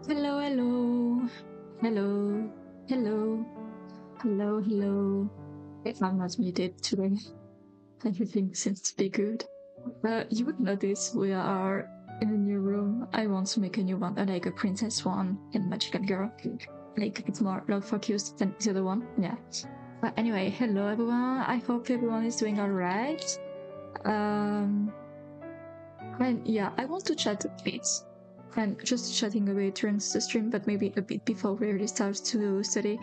Hello, hello, hello, hello, hello, hello. I'm not muted today. Everything seems to be good. You would notice we are in a new room. I want to make a new one, like a princess one and magical girl. Like it's more love focused than the other one. Yeah. But anyway, hello everyone. I hope everyone is doing alright. Um, and yeah, I want to chat a bit and just chatting away during the stream, but maybe a bit before we really start to study.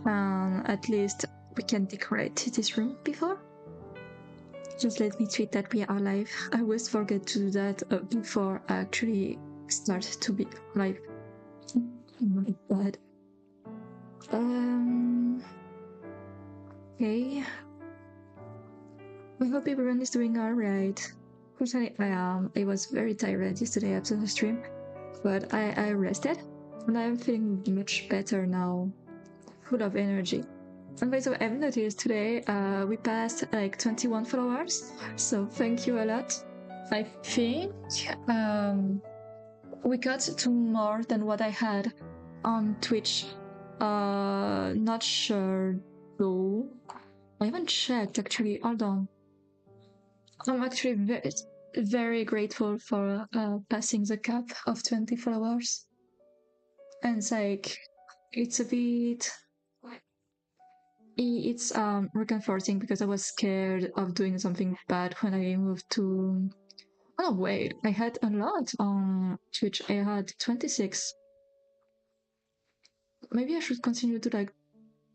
At least we can decorate this room before. Just let me tweet that we are live. I always forget to do that before I actually start to be live. My bad. Okay. I hope everyone is doing alright. Personally, I am. I was very tired yesterday after the stream, but I rested and I'm feeling much better now, full of energy. And by the way, I've noticed today we passed like 21 followers, so thank you a lot. I think we got to more than what I had on Twitch. Not sure though. I haven't checked actually. Hold on. I'm actually very grateful for passing the cap of 20 followers. And it's like, it's a bit it's reconforting because I was scared of doing something bad when I moved to. Oh wait, I had a lot on Twitch. I had 26. Maybe I should continue to like.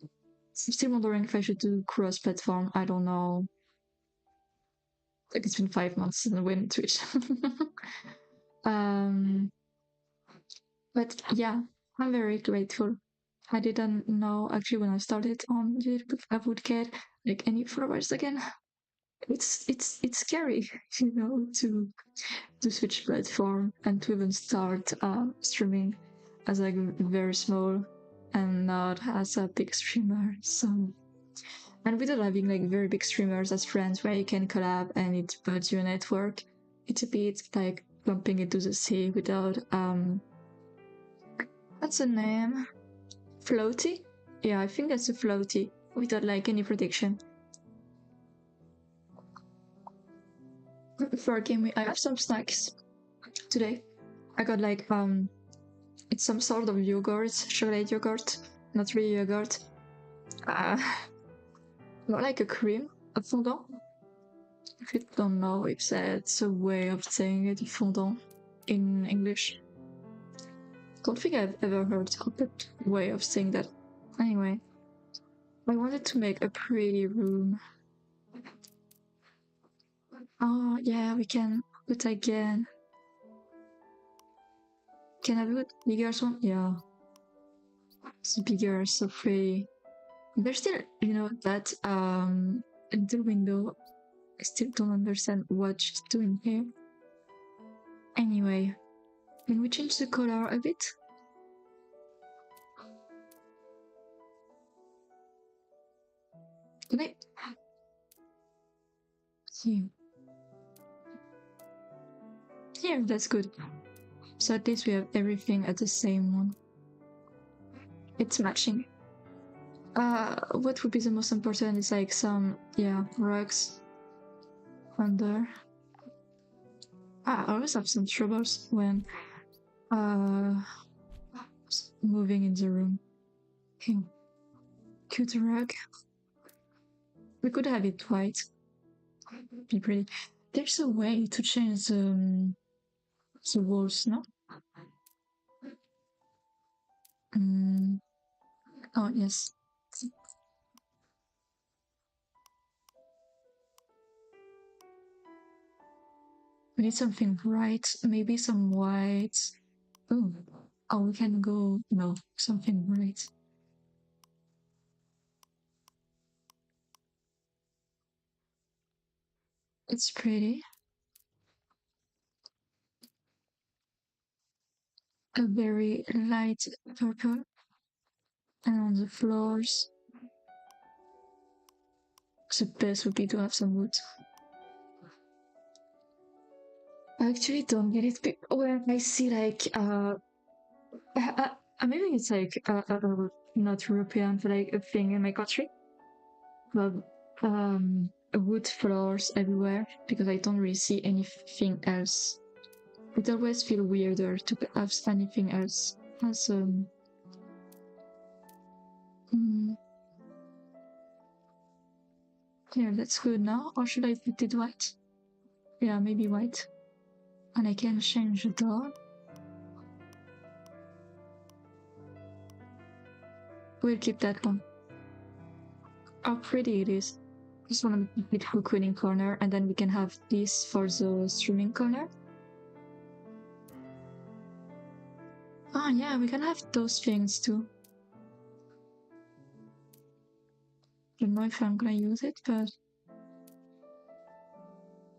I'm still wondering if I should do cross-platform. I don't know. Like it's been 5 months since I went Twitch. um, but yeah, I'm very grateful. I didn't know actually when I started on YouTube I would get like any followers again. It's scary, to switch platform and to even start streaming as like very small and not as a big streamer. So and without having like very big streamers as friends where you can collab and it builds your network, it's a bit like bumping into the sea without what's the name? Floaty? Yeah, I think that's a floaty without like any protection. For a game, I have some snacks today. I got like it's some sort of yogurt, chocolate yogurt, not really yogurt. Uh, More like a cream, a fondant. If you don't know if that's a way of saying it, fondant in English. Don't think I've ever heard of that way of saying that. Anyway, I wanted to make a pretty room. Oh yeah, we can put again. Can I put bigger one? Yeah. It's bigger, so pretty. There's still, that little window. I still don't understand what she's doing here. Anyway, can we change the color a bit? Can I? Here. Here, that's good. So at least we have everything at the same one. It's matching. What would be the most important is like some, rugs under. I always have some troubles when moving in the room. Okay. Cute rug. We could have it white. Be pretty. There's a way to change the walls, no? Oh yes. We need something bright, maybe some white. Oh, we can go. No, something bright. It's pretty. A very light purple, and on the floors, the best would be to have some wood. I actually don't get it when I see like Maybe it's like not European, but like a thing in my country. But wood floors everywhere because I don't really see anything else. It always feels weirder to have anything else as mm, here. That's good now, or should I put it white? Yeah, maybe white. And I can change the door. We'll keep that one. How pretty it is. Just want to make it for queening corner, and then we can have this for the streaming corner. Oh yeah, we can have those things too. Don't know if I'm gonna use it, but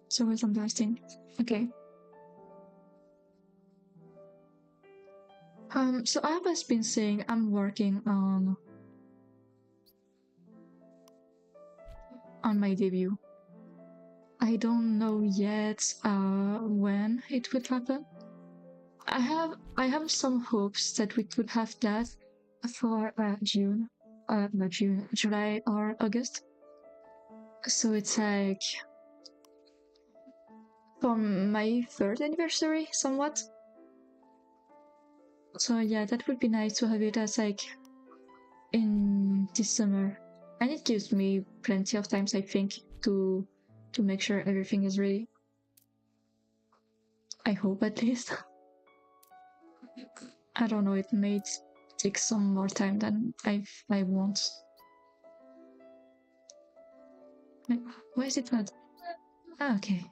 it's always interesting. Okay. So I have been saying I'm working on my debut. I don't know yet when it would happen. I have some hopes that we could have that for June, not June, July or August. So it's like for my third anniversary, somewhat. So yeah, that would be nice to have it as like in this summer, and it gives me plenty of times, I think, to make sure everything is ready. I hope at least. I don't know. It may take some more time than I want. Why is it not? Ah, okay.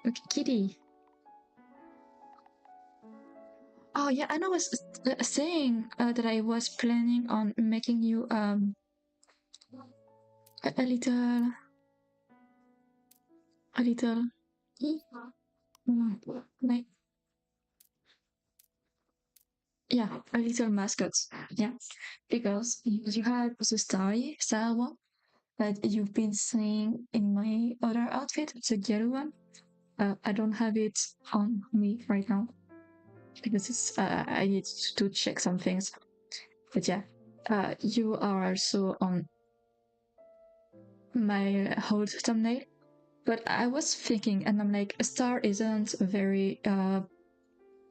Okay, kitty. Oh yeah, and I was saying that I was planning on making you a little like yeah, a little mascot. Yeah, because you had the style one that you've been seeing in my other outfit, the yellow one. I don't have it on me right now because it's I need to check some things. But yeah, you are also on my whole thumbnail. But I was thinking, and I'm like, a star isn't very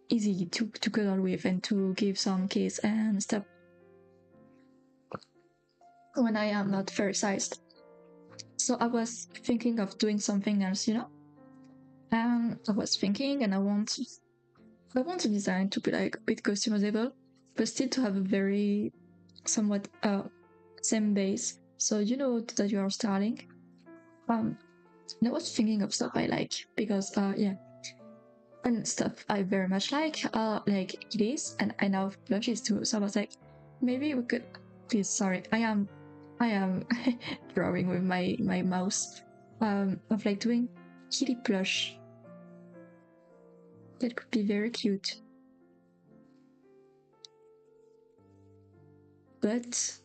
easy to color with and to give some keys and stuff when I am not very sized. So I was thinking of doing something else, you know. And I was thinking, and I want to design to be like a bit customizable, but still to have a very somewhat same base. So you know that you are starting. And I was thinking of stuff I like because yeah, and stuff I very much like it is, and I know plushies too. So I was like, maybe we could. Please, sorry, I am drawing with my mouse. Of like doing kitty plush. That could be very cute. But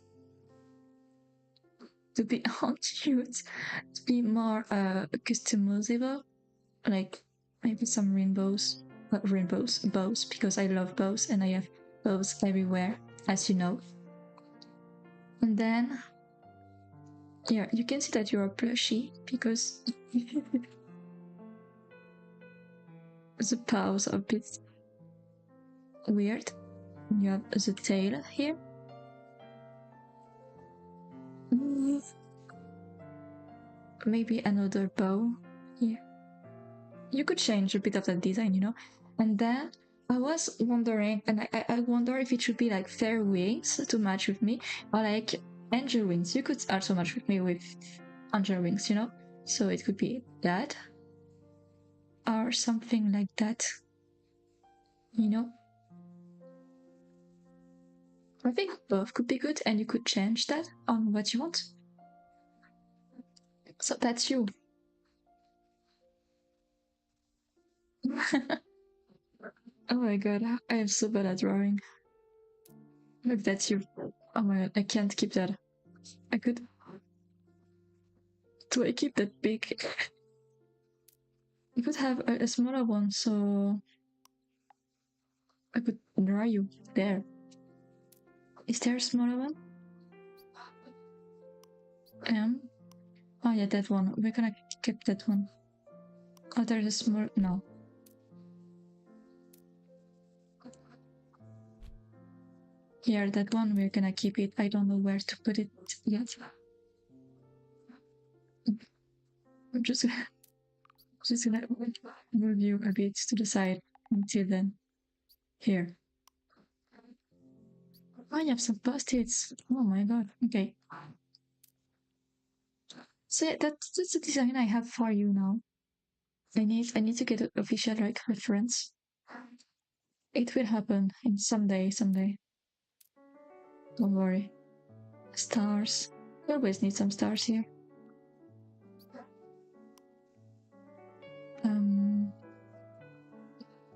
to be cute, to be more customizable, like maybe some rainbows, not rainbows, bows, because I love bows and I have bows everywhere, as you know. And then, yeah, you can see that you're a plushie because the paws are a bit weird. You have the tail here. Maybe another bow here. You could change a bit of the design, you know. And then I was wondering, and I wonder if it should be like fairy wings to match with me, or like angel wings. You could also match with me with angel wings, you know. So it could be that, or something like that, you know. I think both could be good, and you could change that on what you want. So that's you. Oh my god, I am so bad at drawing. Look, that's you. Oh my god, I can't keep that. I could. Do I keep that big? You could have a smaller one, so I could draw you there. Is there a smaller one? Oh yeah, that one. We're gonna keep that one. Oh, there's a small. No. Here, that one. We're gonna keep it. I don't know where to put it yet. I'm just gonna move you a bit to the side until then. Here. Oh, you have some post-its. Oh my god. Okay. So yeah, that's the design I have for you now. I need to get an official like reference. It will happen in someday. Don't worry. Stars. We always need some stars here.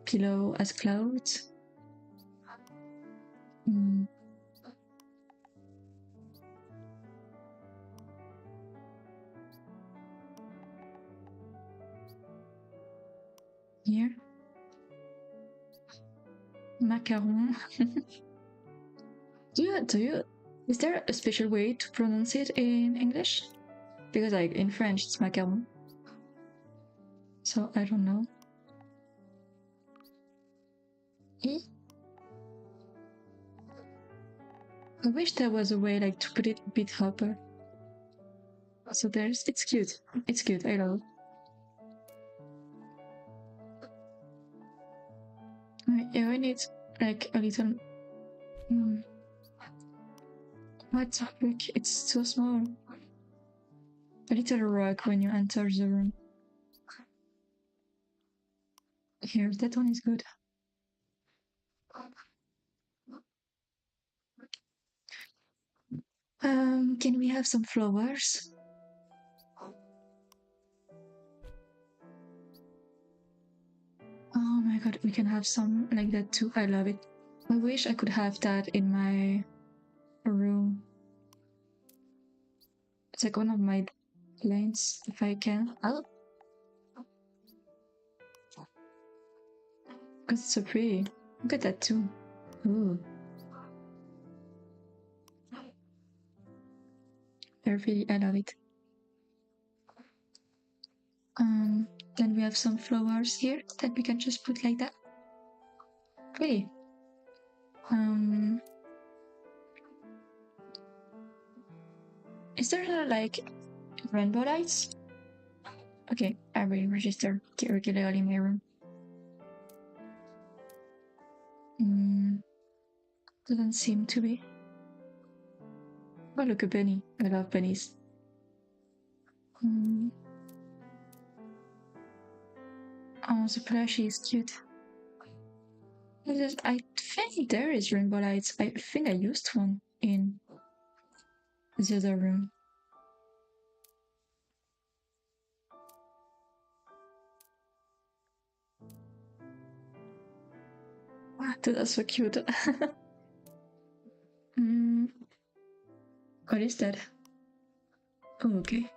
Pillow as clouds. Mm. Here. Macaron. Is there a special way to pronounce it in English? Because like in French it's macaron. So I don't know. E? I wish there was a way like to put it a bit upper. So it's cute. It's cute, I love it. I need like a little. What the frick? It's so small. A little rock when you enter the room. Here, that one is good. Can we have some flowers? Oh my god, we can have some like that too. I love it. I wish I could have that in my room. It's like one of my plans, if I can. Oh, because it's so pretty. Look at that too. Ooh. I love it. Then we have some flowers here that we can just put like that. Pretty. Is there like rainbow lights? Okay, I will register regularly in my room. Doesn't seem to be. Oh, look, a bunny. I love bunnies. Oh, the plushie is cute. I think there is rainbow lights. I think I used one in the other room. Wow, that's so cute. What is that? Oh, okay.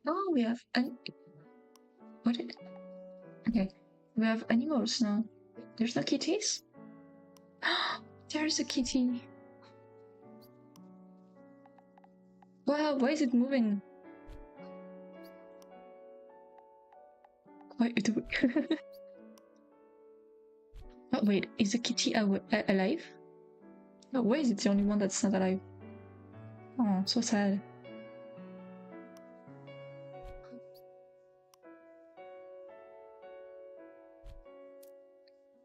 Oh, we have what? Okay, we have animals now. There's no kitties. There's a kitty. Wow, why is it moving? Why? Oh, wait, is the kitty alive? No, why is it the only one that's not alive? Oh, so sad.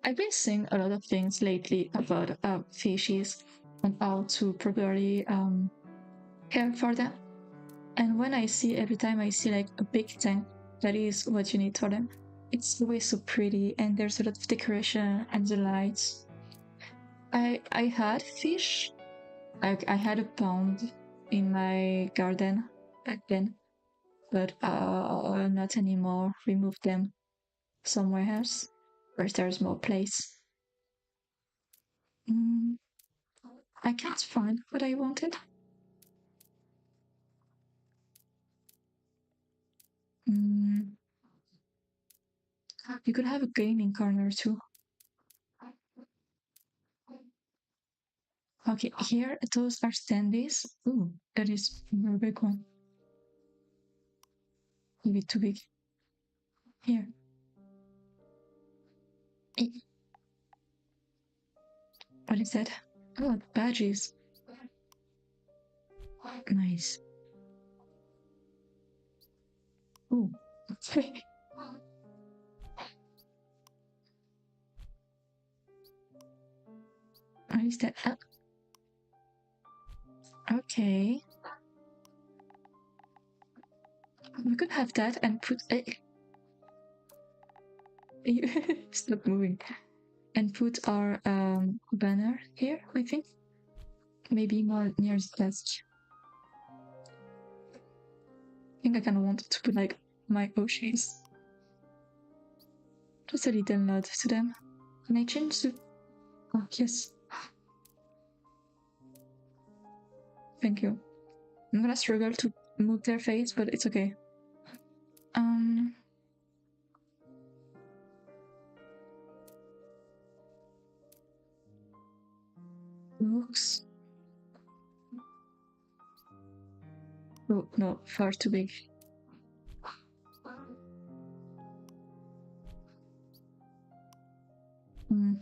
I've been seeing a lot of things lately about fishes and how to properly care for them. And when every time I see like a big tank, that is what you need for them. It's always so pretty, and there's a lot of decoration and the lights. I had fish. I had a pond in my garden back then, but not anymore. We moved them somewhere else where there's more place. I can't find what I wanted. Mm, you could have a gaming corner too. Okay, here those are standees. Ooh, that is a very big one. Maybe too big. Here. Eh, what is that? Oh, badges. Nice. Ooh. What is that? Okay. We could have that and put stop moving and put our banner here. I think maybe more near the desk. I think I kind of wanted to put like my O'Shea's. Just a little nod to them. Can I change the? Oh yes. Thank you. I'm gonna struggle to move their face, but it's okay. Um. Books. Oh no, far too big. Mm.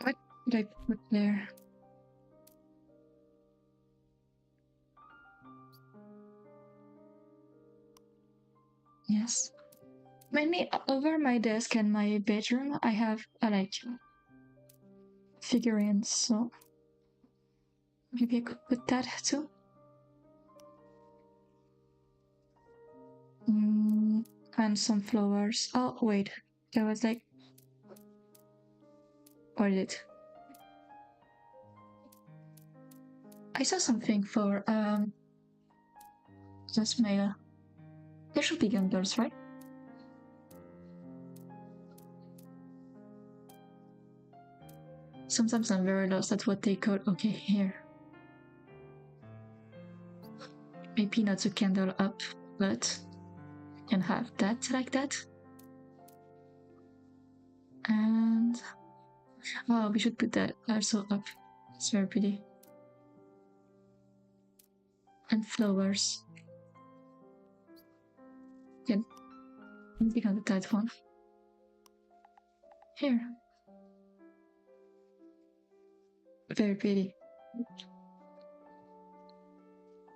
What did I put there? Yes. Mainly over my desk and my bedroom, I have like figurines, so maybe I could put that too. And some flowers. Oh wait, there was like, what is it? I saw something for just mail. There should be candles, right? Sometimes I'm very lost at what they call. Okay, here. Maybe not a candle up, but can have that like that. And oh, we should put that also up. It's very pretty. And flowers. Yeah, maybe not that one. Here. Very pretty.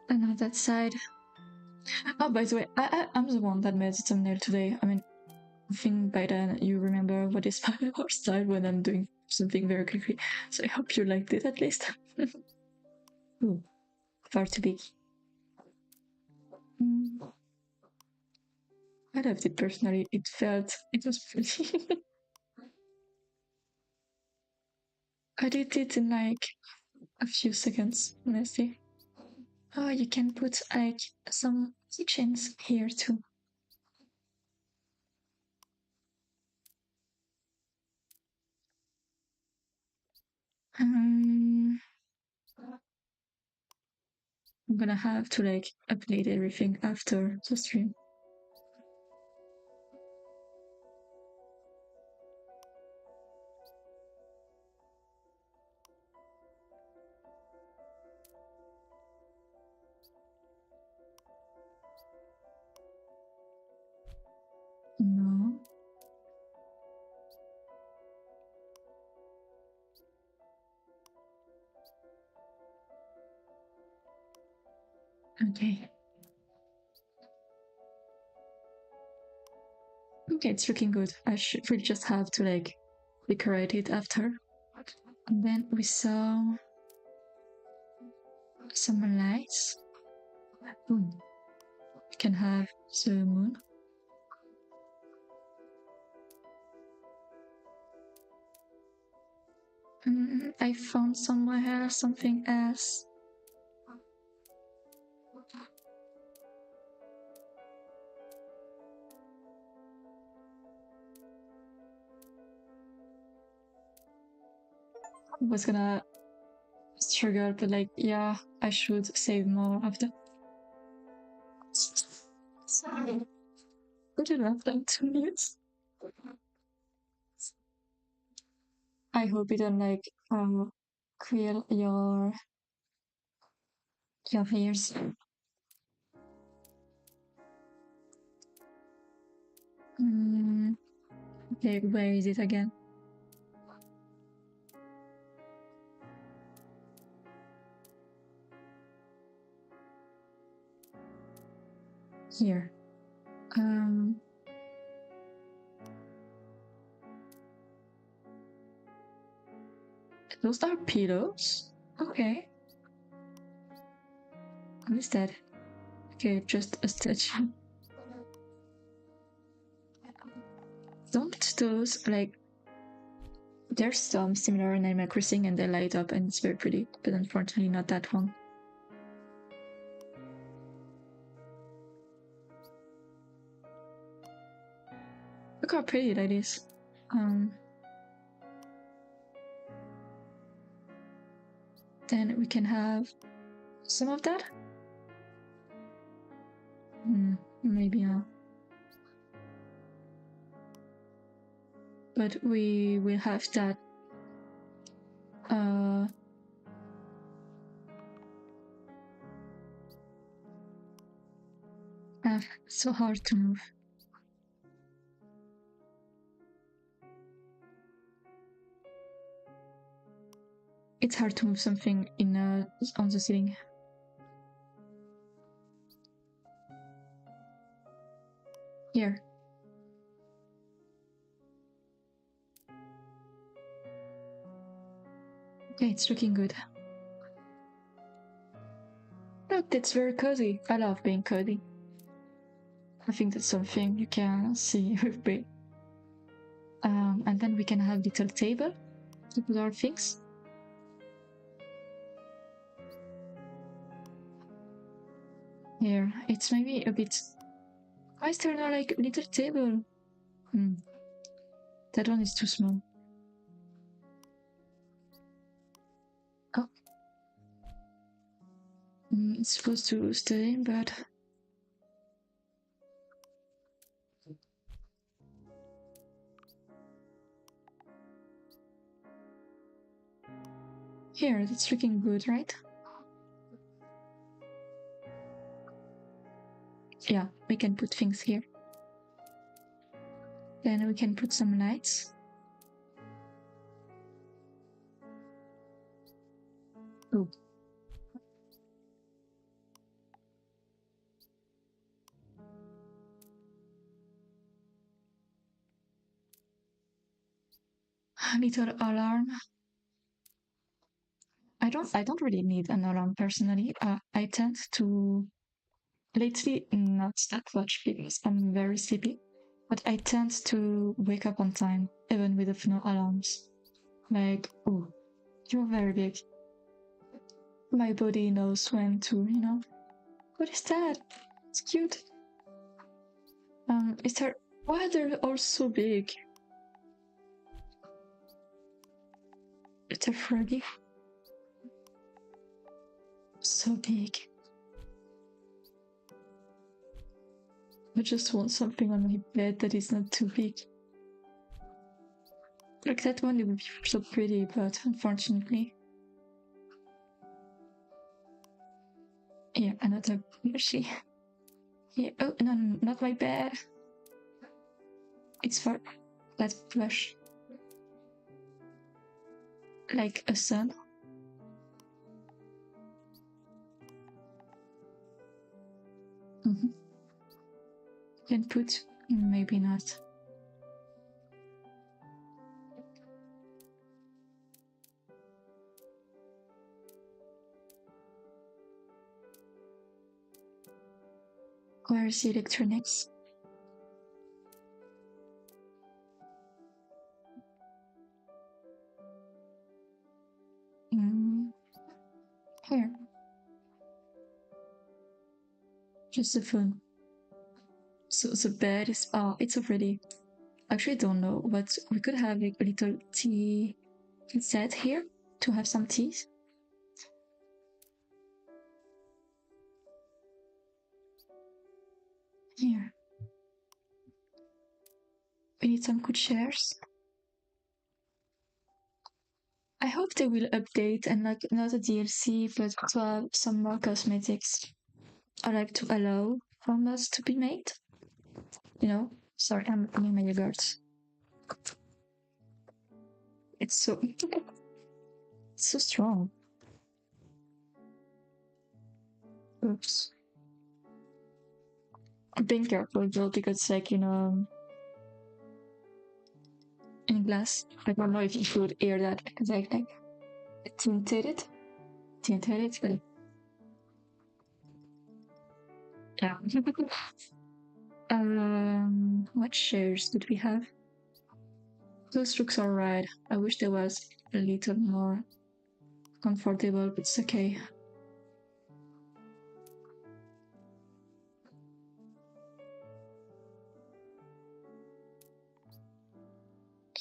And on that side. Oh, by the way, I'm the one that made the thumbnail today. I mean, I think by then you remember what is my art style when I'm doing something very quickly. So I hope you liked it at least. Ooh, far too big. I loved it personally. It was pretty. I did it in like a few seconds, honestly. Oh, you can put like some keychains here too. Um, I'm gonna have to like update everything after the stream. No. Okay. Okay, it's looking good. I should really just have to like decorate it after. And then we saw some lights. We can have the moon. I found somewhere something else. I was gonna forgot, but like, yeah, I should save more of the. Sorry. I didn't have like 2 minutes. I hope you don't like curl your hairs. Okay, where is it again? Here. Those are pillows? Okay. What is that? Okay, just a statue. Don't those, like, there's some similar in Animal Crossing and they light up and it's very pretty, but unfortunately not that one. Look how pretty that is. Then we can have some of that. Maybe not. But we will have that. So hard to move. It's hard to move something in on the ceiling. Here. Okay, it's looking good. Look, that's very cozy. I love being cozy. I think that's something you can see with me. And then we can have little table to put our things. Here, it's maybe a bit. Why is there not like a little table? That one is too small. Oh. It's supposed to stay, but. Here, that's looking good, right? Yeah, we can put things here. Then we can put some lights. Oh. A little alarm. I don't really need an alarm personally. I tend to lately not that much because I'm very sleepy, but I tend to wake up on time even with no alarms. Like, oh, you're very big. My body knows when to, What is that? It's cute. Is there? Why are they all so big? It's a froggy. So big. I just want something on my bed that is not too big. Like that one, it would be so pretty, but unfortunately. Here, another plushie. Here, oh, no, not my bed. It's for that plush. Like a sun. Can put, maybe not. Where is the electronics? Here. Just the phone. So the bed is, it's already, actually don't know, but we could have like a little tea set here to have some teas. Here. We need some good chairs. I hope they will update and like not a DLC, but to have some more cosmetics. I like to allow for mods to be made. You know? Sorry, I'm eating my yogurt. It's so so strong. Oops. I'm being careful though because like in glass. I don't know if you could hear that because I like tinted it. Tinted it, but yeah. What chairs did we have? Those looks alright. I wish there was a little more comfortable, but it's okay.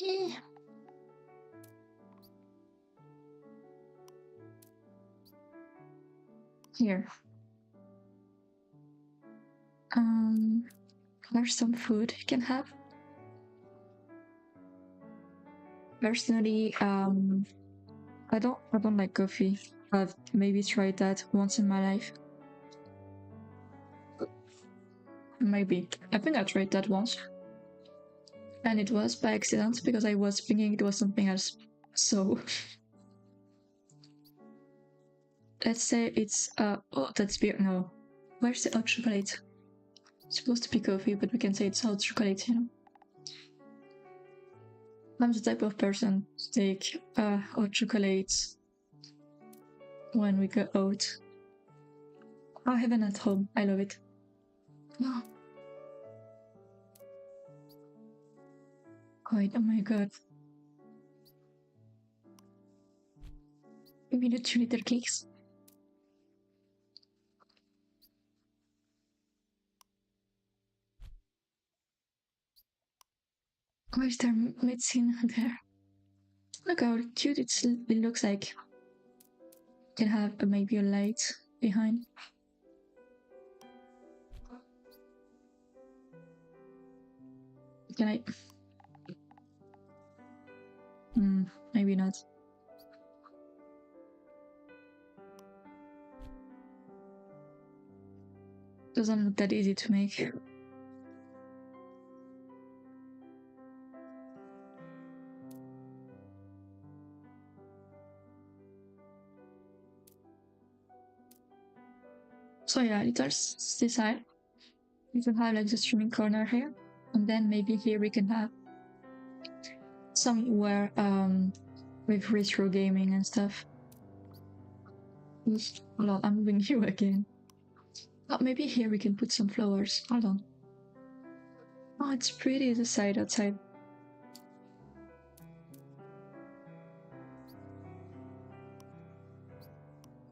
Eh. Here. There's some food you can have. Personally, I don't like coffee. I've maybe tried that once in my life. Maybe. I think I tried that once. And it was by accident because I was thinking it was something else. So let's say it's oh, that's beer. No. Where's the hot chocolate? It's supposed to be coffee, but we can say it's hot chocolate, you know. I'm the type of person to take hot chocolates when we go out. I have an at home. I love it. Oh. Wait, oh my god. We need 2-liter cakes. Why is there medicine there? Look how cute it looks like. Can have maybe a light behind. Can I? Maybe not. Doesn't look that easy to make. So yeah, let's decide. We can have like the streaming corner here, and then maybe here we can have somewhere with retro gaming and stuff. Hold on, I'm moving you again. Oh, maybe here we can put some flowers. Hold on. Oh, it's pretty the side outside.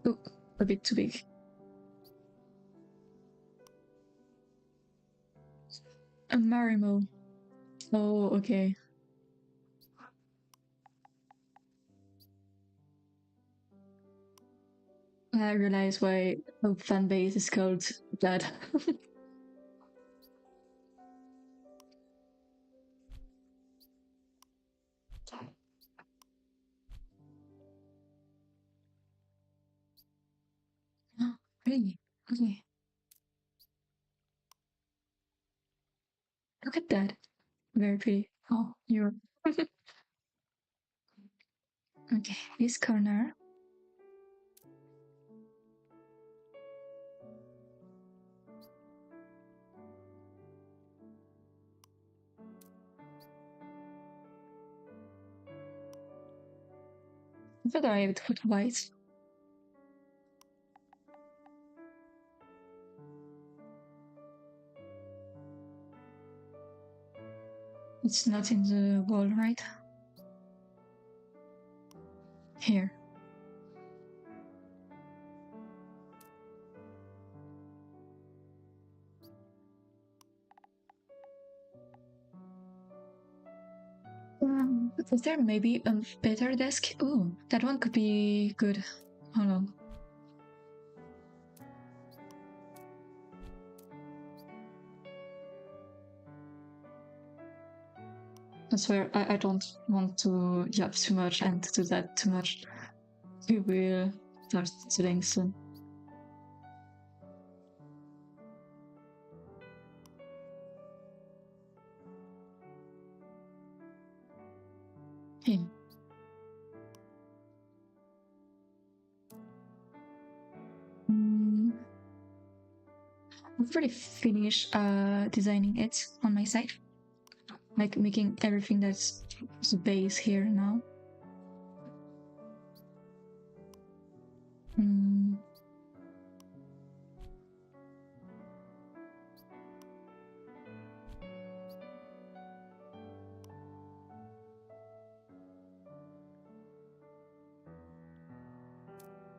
Oh, a bit too big. A Marimo. Oh, okay. I realize why a fan base is called that. Oh, really? Okay. Look at that. Very pretty. Oh, you're okay. This corner. I thought I would put white. It's not in the wall, right? Here. Is there maybe a better desk? Oh, that one could be good. Hold on. I swear, I don't want to yap too much and to do that too much. We will start studying soon. Hey. I've already finished designing it on my side. Like making everything that's the base here now.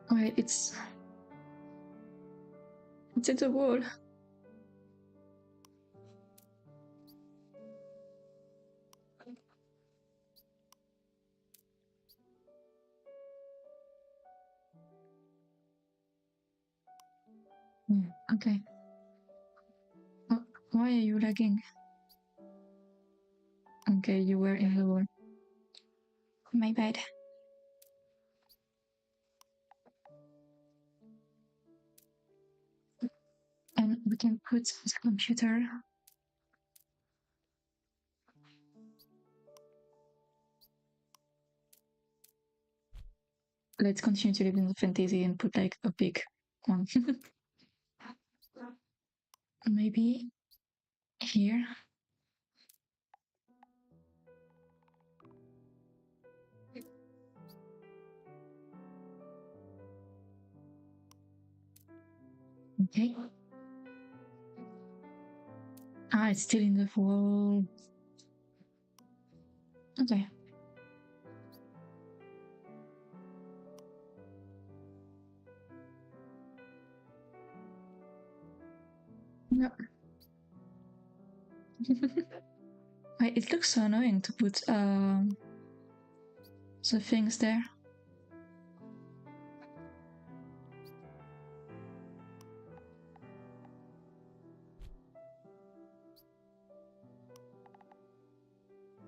Wait, it's in the wall. Yeah, okay. Why are you lagging? Okay, you were in the wall. My bad. And we can put the computer. Let's continue to live in the fantasy and put like a big one. Maybe here. Okay. Ah, it's still in the wall. Okay. No. Wait, it looks so annoying to put the things there.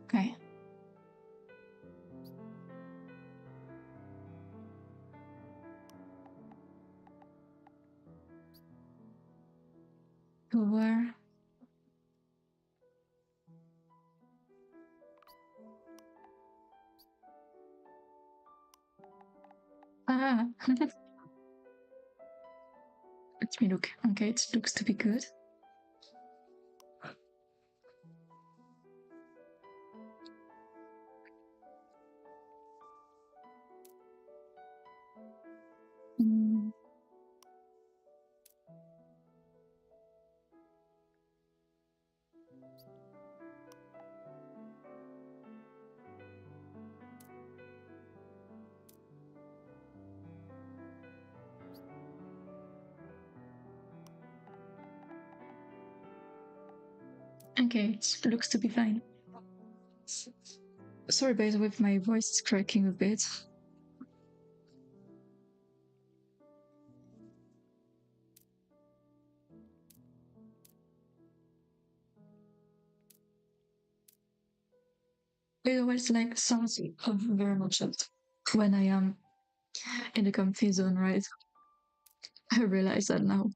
Okay. Where? Ah. Let me look. Okay, it looks to be good. Okay, it looks to be fine. Sorry, by the way, if my voice is cracking a bit. It always like sounds very much when I am in the comfy zone, right? I realize that now.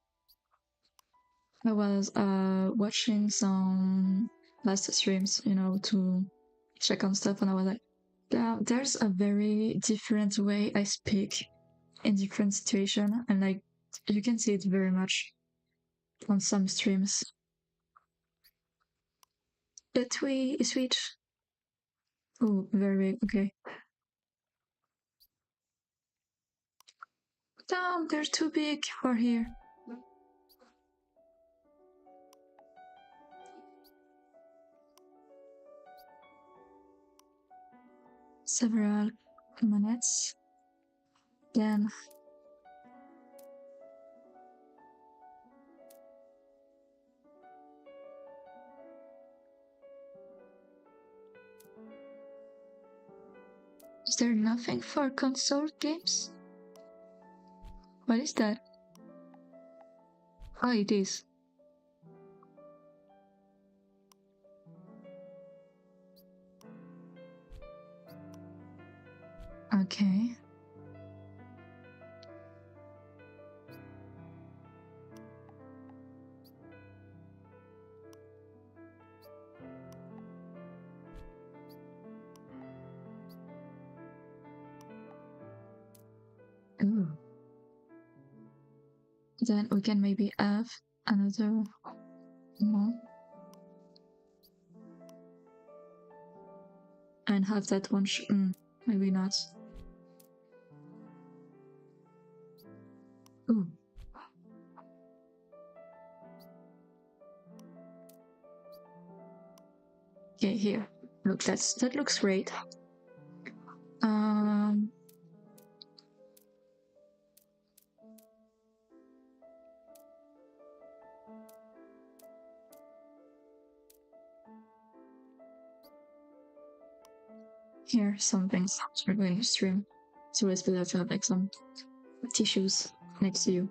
I was watching some last streams, to check on stuff, and I was like, yeah, there's a very different way I speak in different situation, and like you can see it very much on some streams. But we switch. Oh, very big. Okay. Damn, they're too big for here. Several minutes. Then is there nothing for console games? What is that? Oh, it is. Okay. Ooh. Then we can maybe have another one and have that one. Maybe not. Ooh. Okay, here. Look, that looks great. Here, some things are going to stream. It's always better to have like some tissues next to you.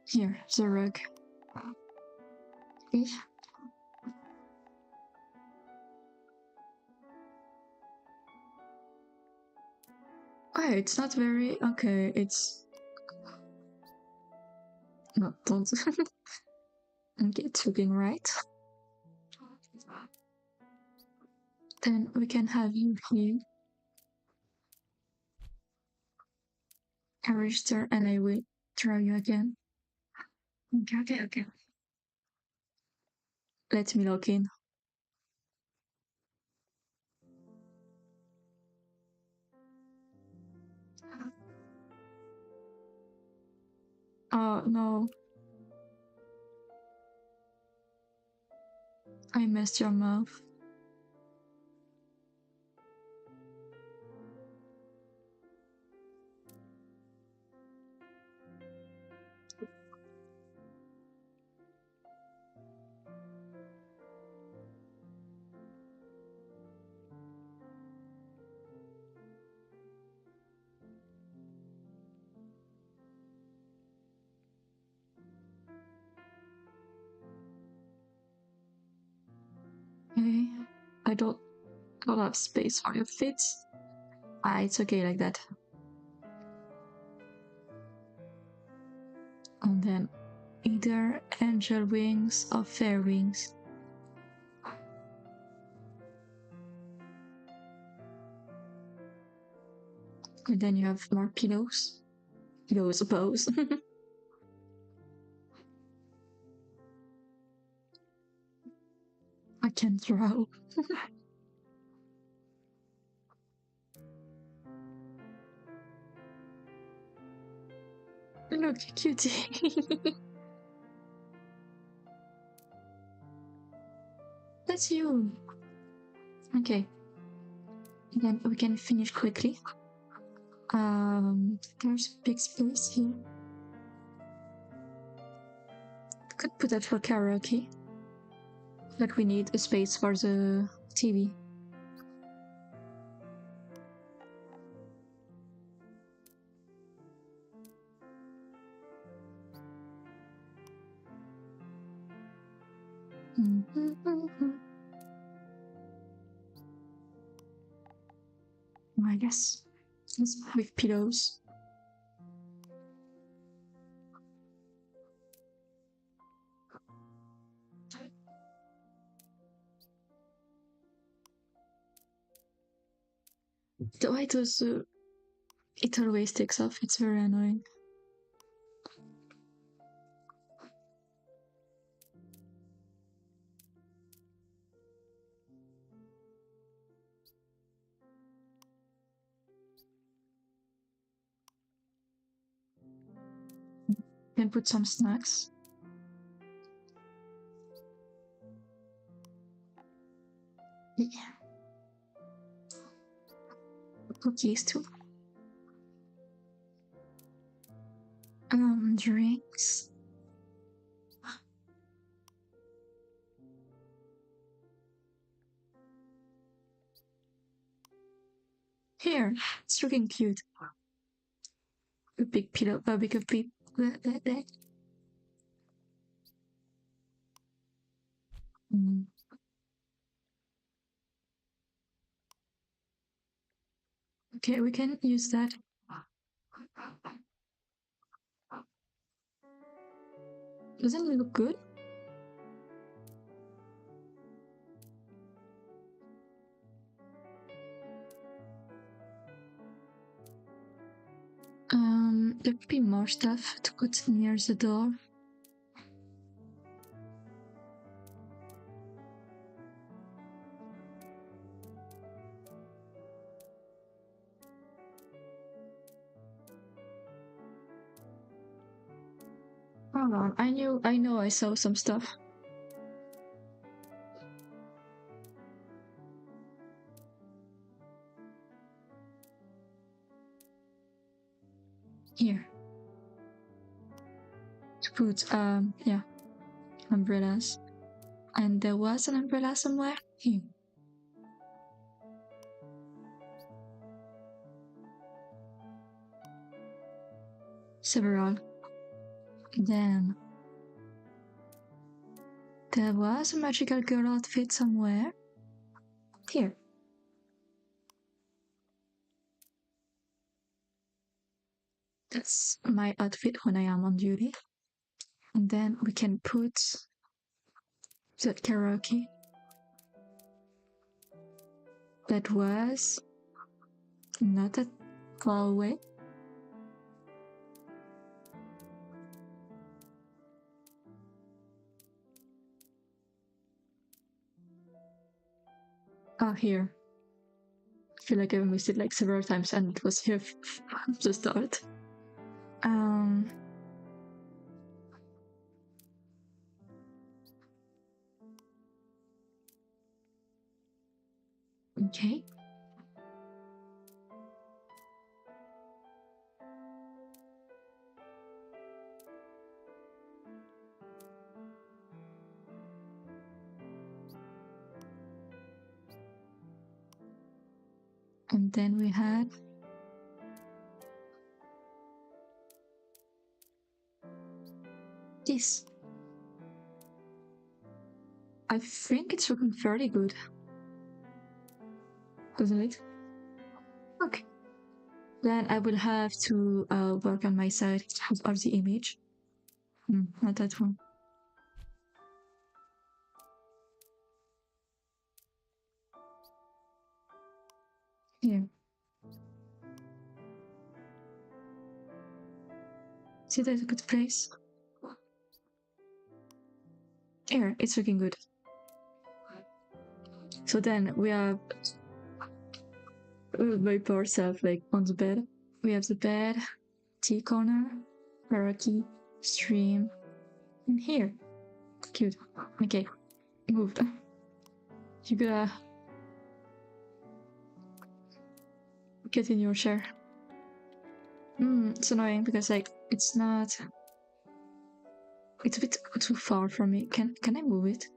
Here, the rug. Okay. Oh, it's not very okay. It's no, don't. Okay, it's looking right. Then we can have you here. I register and I will try you again. Okay. Let me log in. Oh no. I messed your mouth. Okay. I don't have space for your feet. It's okay like that. And then either angel wings or fair wings. And then you have more pillows. Pillows, suppose. I can draw. Look, cutie. That's you. Okay. Then we can finish quickly. There's a big space here. Could put that for karaoke. But we need a space for the TV. I guess it's with pillows. Why does it always takes off? It's very annoying. Can put some snacks. Yeah. Cookies too. Drinks. Here, it's looking cute. A big pillow, a big peep. Mm. Okay, we can use that. Doesn't it look good? There could be more stuff to put near the door. Hold on, I know I saw some stuff. Here. To put, yeah, umbrellas. And there was an umbrella somewhere? Here. Several. Then there was a magical girl outfit somewhere. Here. That's my outfit when I am on duty. And then we can put that karaoke. That was not that far away. Oh, here. I feel like I missed it like several times and it was here from the start. Okay. And then we had this. I think it's looking fairly good. Doesn't it? Okay. Then I will have to work on my side of the image. Not that one. Here. See, that's a good place. Here, it's looking good. So then we have my poor self like on the bed. We have the bed, tea corner, karaoke, stream, and here. Cute. Okay, moved. You gotta get in your chair. It's annoying because like it's not. It's a bit too far from me. Can I move it?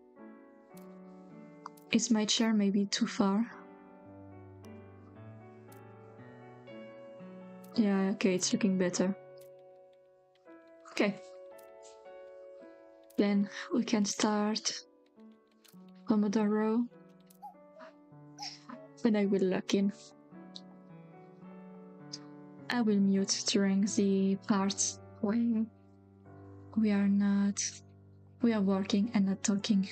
Is my chair maybe too far? Yeah, okay, it's looking better. Okay. Then we can start Pomodoro. Then I will lock in. I will mute during the parts when we are working and not talking.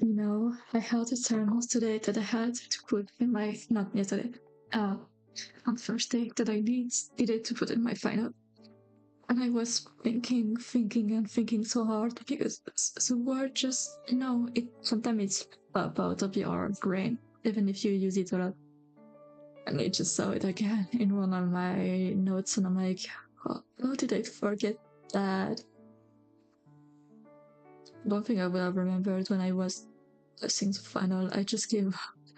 I had a thermos today that I had to put in my, not yesterday, uh, on Thursday that I needed to put in my final. And I was thinking, and thinking so hard because the word just, it sometimes it's out of your brain, even if you use it a lot. And I just saw it again in one of my notes, and I'm like, how did I forget that? One thing I will have remembered when I was listening to final, I just gave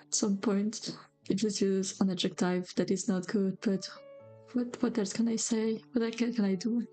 at some point, I just use an adjective that is not good, but what else can I say? What can I do?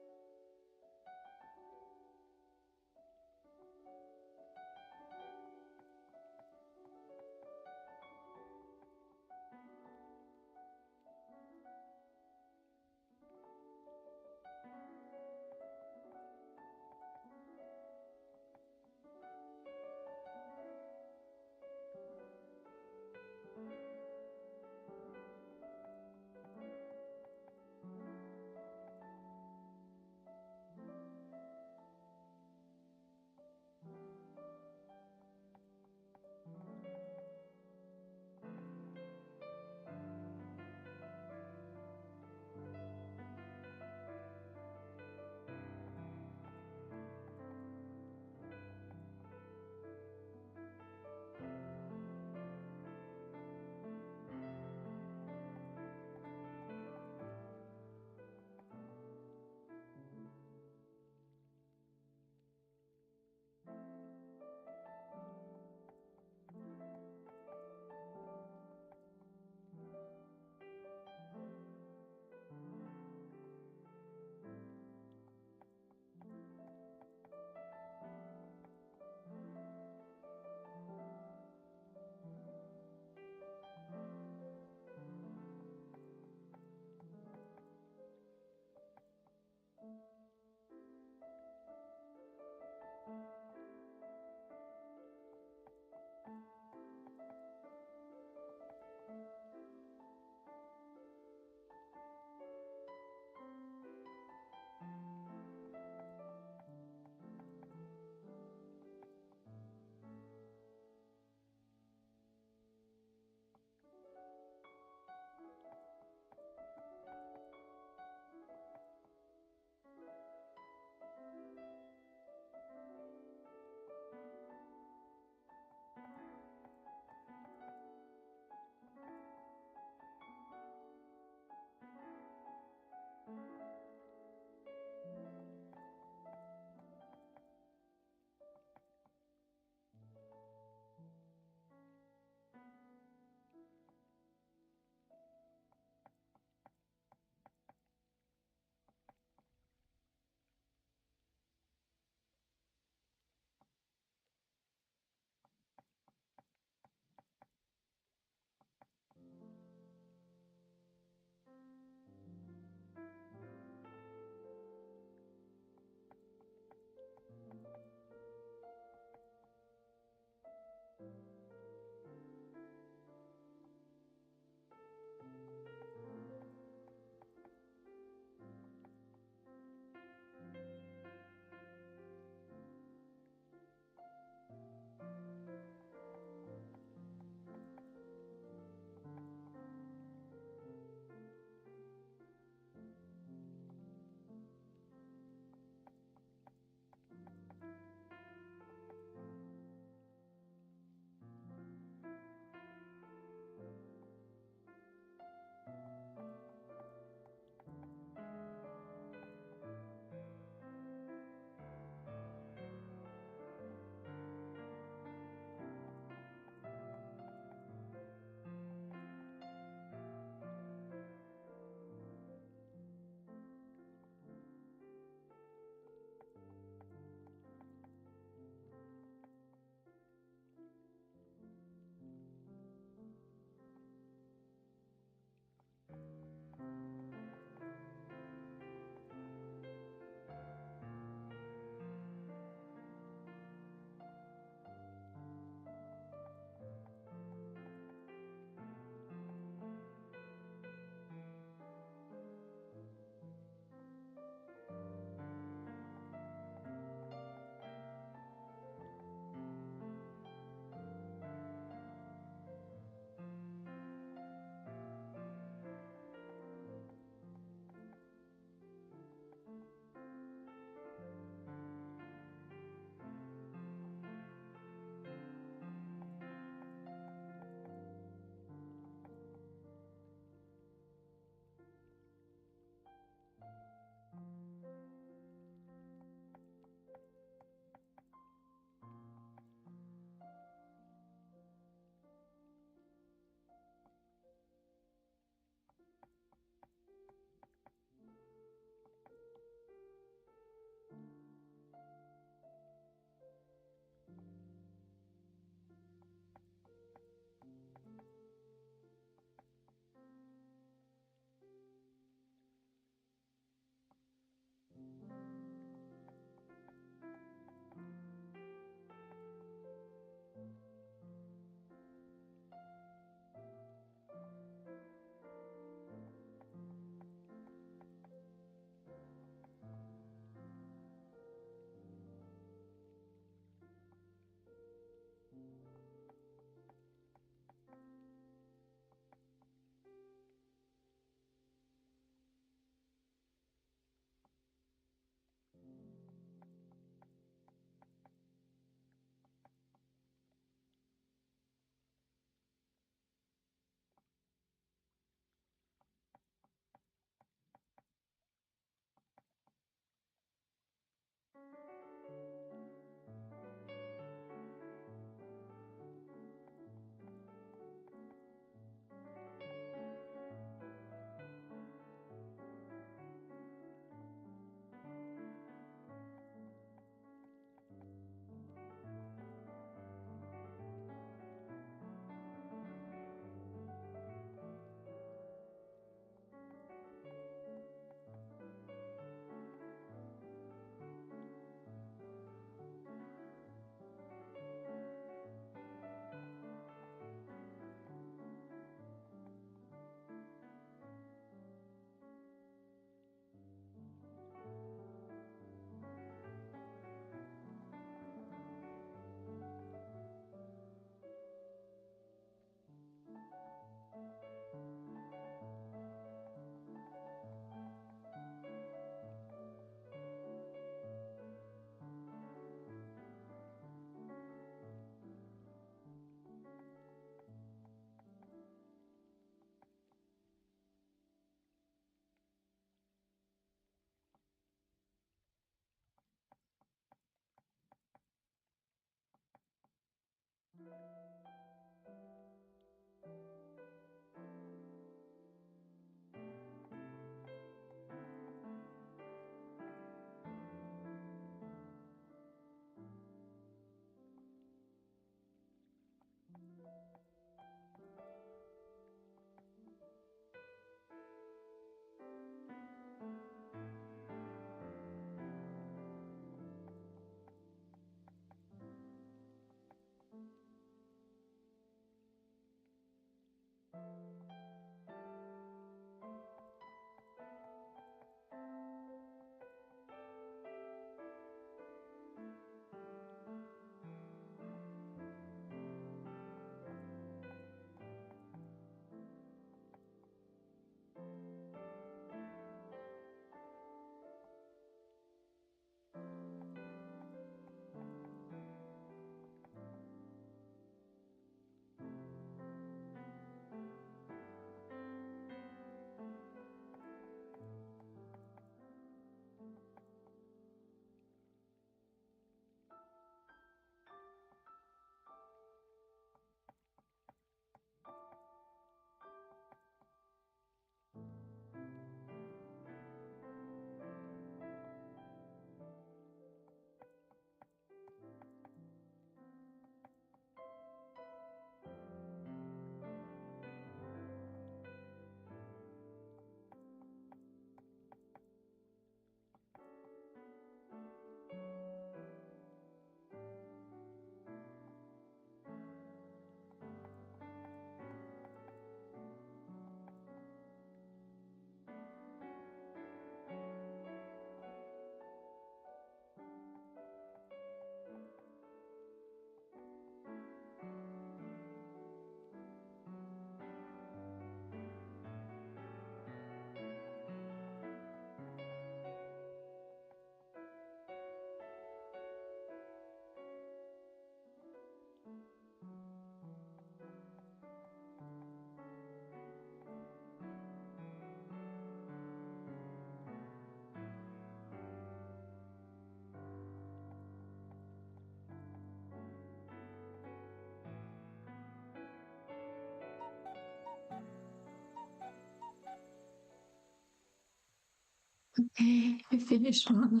Okay, I finished one.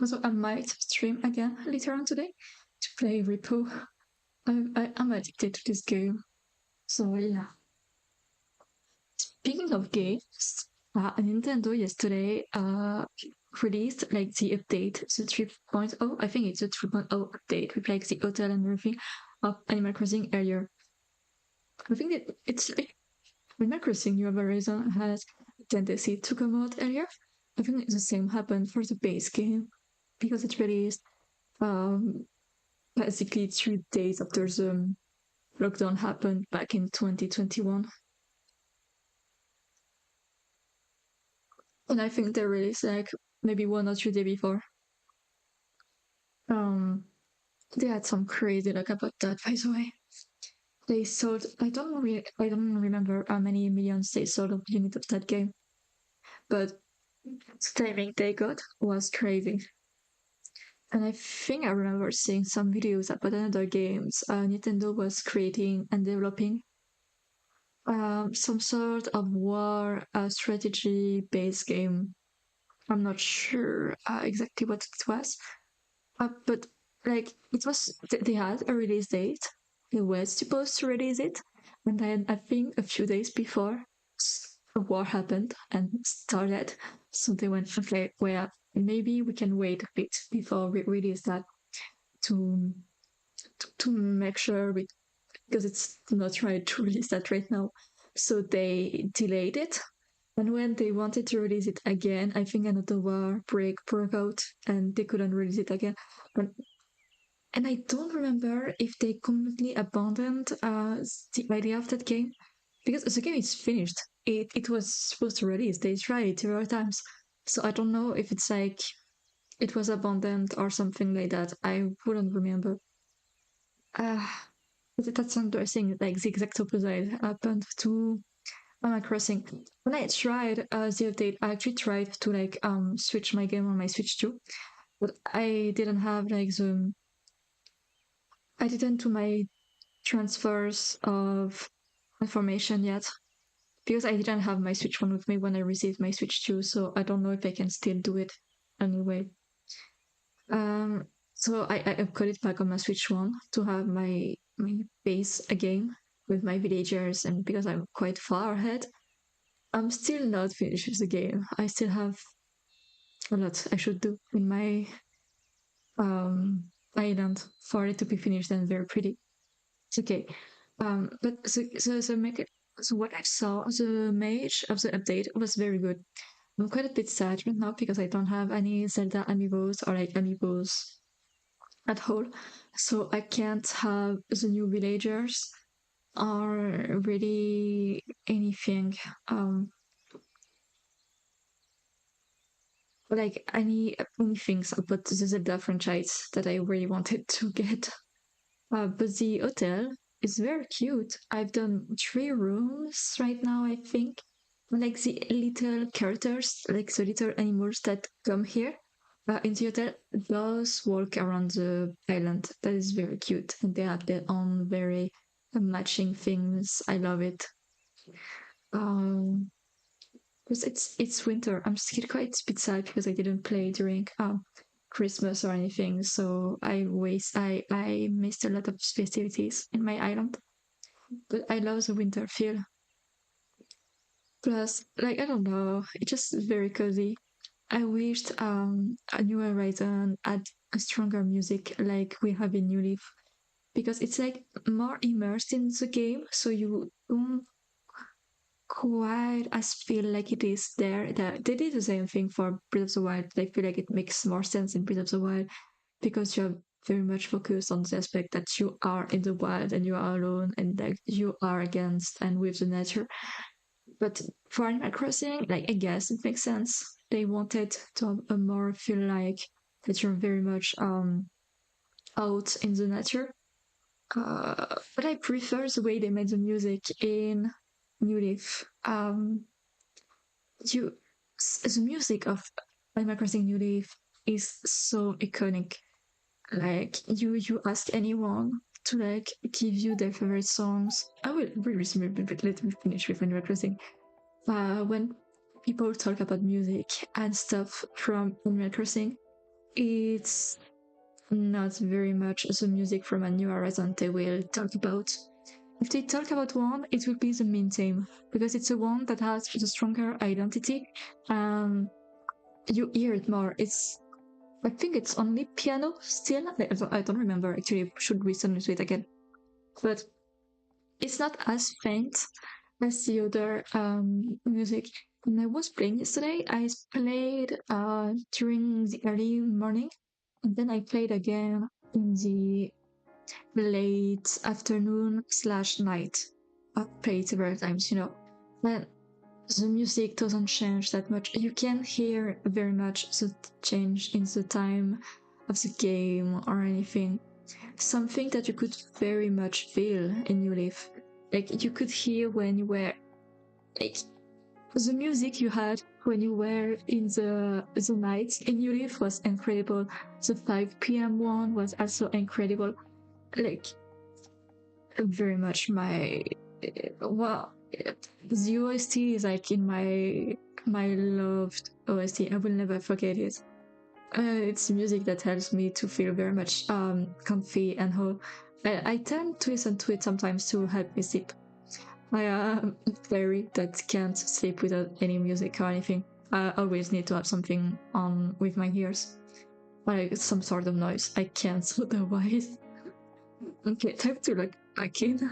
Also, I might stream again later on today to play Repo. I'm addicted to this game. So yeah. Speaking of games, Nintendo yesterday released like the update, the 3.0. I think it's a 3.0 update with like the hotel and everything of Animal Crossing earlier. I think that it's like Animal Crossing New Horizon has a tendency to come out earlier. I think the same happened for the base game because it released um, basically 3 days after the lockdown happened back in 2021. And I think they released like maybe 1 or 2 days before. Um, they had some crazy luck about that, by the way. They sold, I don't remember how many millions they sold of unit of that game, but the timing they got was crazy. And I think I remember seeing some videos about another games Nintendo was creating and developing some sort of war strategy based game. I'm not sure exactly what it was, but like it was, they had a release date. They were supposed to release it, and then I think a few days before, a war happened and started. So they went, okay, well, maybe we can wait a bit before we release that to to make sure we, because it's not right to release that right now. So they delayed it. And when they wanted to release it again, I think another war break broke out and they couldn't release it again. And, and I don't remember if they completely abandoned the idea of that game because the game is finished. It was supposed to release. They tried it several times. So I don't know if it's like it was abandoned or something like that. I wouldn't remember. Uh, that's interesting. Like the exact opposite happened to Animal Crossing. When I tried the update, I actually tried to like switch my game on my Switch too, but I didn't have like the I didn't do my transfers of information yet because I didn't have my Switch one with me when I received my Switch 2, so I don't know if I can still do it anyway. So I've got it back on my Switch one to have my base again with my villagers, and because I'm quite far ahead, I'm still not finished with the game. I still have a lot I should do in my island for it to be finished and very pretty. It's okay. But so what I saw, the mage of the update was very good. I'm quite a bit sad right now because I don't have any Zelda amiibos or like amiibos at all. So I can't have the new villagers or really anything. Like any things about the Zelda franchise that I really wanted to get. But the hotel is very cute. I've done 3 rooms right now, I think. Like the little characters, like the little animals that come here in the hotel, those walk around the island. That is very cute. And they have their own very matching things. I love it. Um, because it's winter. I'm still quite a bit sad because I didn't play during Christmas or anything. So I missed a lot of festivities in my island. But I love the winter feel. Plus, like I don't know, it's just very cozy. I wished a New Horizon had a stronger music like we have in New Leaf because it's like more immersed in the game, so you don't quite as feel like it is there. That they did the same thing for Breath of the Wild. I feel like it makes more sense in Breath of the Wild because you're very much focused on the aspect that you are in the wild and you are alone and that you are against and with the nature. But for Animal Crossing, like I guess it makes sense. They wanted to have a more feel like that you're very much out in the nature. But I prefer the way they made the music in New Leaf. You the music of Animal Crossing New Leaf is so iconic. Like you ask anyone to like give you their favorite songs. I will really but let me finish with Animal Crossing. When people talk about music and stuff from Animal Crossing, it's not very much the music from a new horizon they will talk about. If they talk about one, it will be the main theme because it's the one that has the stronger identity. Um, you hear it more. I think it's only piano still. I don't remember actually. Should listen to it again, but it's not as faint as the other music. When I was playing yesterday, I played during the early morning, and then I played again in the late afternoon slash night. I played several times, and the music doesn't change that much. You can hear very much the change in the time of the game or anything. Something that you could very much feel in New Leaf. Like you could hear when you were like the music you had when you were in the night in New Leaf was incredible. The 5 p.m. one was also incredible. Like very much my well the OST is like in my loved OST. I will never forget it. It's music that helps me to feel very much comfy and whole. I tend to listen to it sometimes to help me sleep. I am very that can't sleep without any music or anything. I always need to have something on with my ears, like some sort of noise. I can't otherwise. Okay, time to look back in.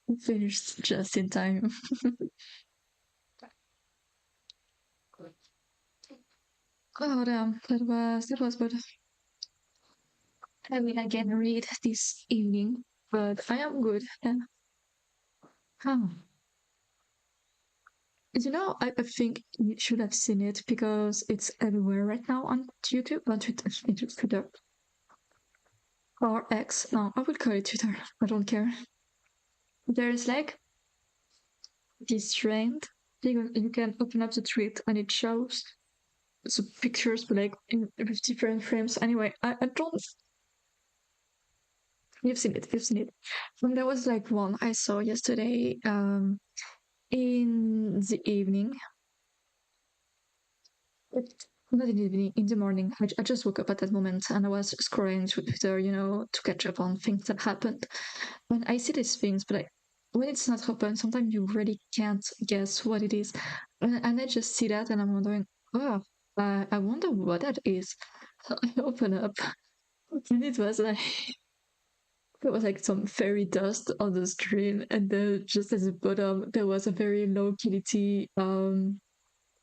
We finished just in time. Oh damn, that was good. I mean, I can read this evening, but I am good. And huh. I think you should have seen it because it's everywhere right now on YouTube, on Twitter, or X. No, I would call it Twitter. I don't care. There's like this trend. You can open up the tweet and it shows the pictures, but like with different frames. Anyway, I don't. You've seen it. You've seen it. And there was like one I saw yesterday. In the evening. But not in the evening, in the morning. I just woke up at that moment and I was scrolling through Twitter, to catch up on things that happened. When I see these things, but like when it's not open, sometimes you really can't guess what it is. And I just see that and I'm wondering, oh, I wonder what that is. So I open up and it was like some fairy dust on the screen, and then just at the bottom there was a very low quality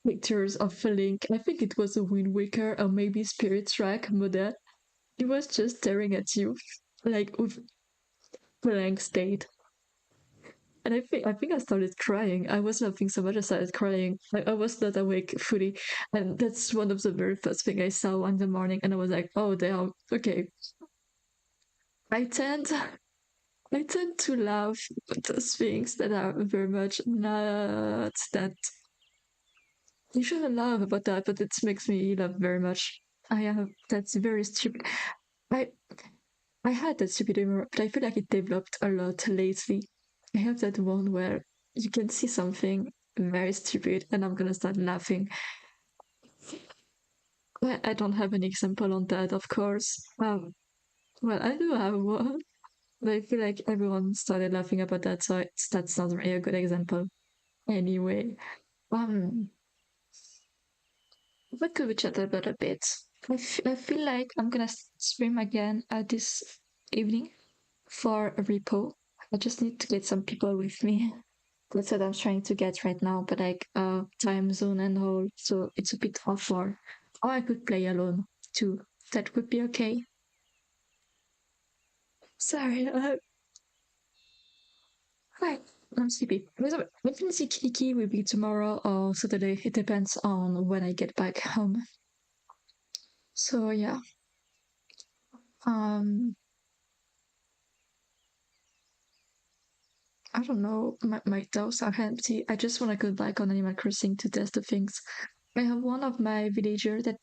pictures of a link. I think it was a Wind Waker or maybe Spirit Track model. He was just staring at you, like with blank state. And I think I started crying. I was laughing so much I started crying. I was not awake fully. And that's one of the very first thing I saw in the morning, and I was like, oh damn, okay. I tend I tend to laugh at those things that are very much not that you shouldn't laugh about that, but it makes me laugh very much. I have that's very stupid. I I had that stupid humor, but I feel like it developed a lot lately. I have that one where you can see something very stupid and I'm gonna start laughing. I don't have an example on that, of course. Well, I do have one, but I feel like everyone started laughing about that, so that's not really a good example. Anyway, um, what could we chat about a bit? I feel like I'm gonna stream again this evening for a repo. I just need to get some people with me. That's what I'm trying to get right now, but like time zone and all, so it's a bit awkward. Or I could play alone too. That would be okay. Sorry, hi. I'm sleepy. I think the Kiki will be tomorrow or Saturday. It depends on when I get back home. So yeah. Um I don't know. My thoughts are empty. I just want to go back on Animal Crossing to test the things. I have one of my villager that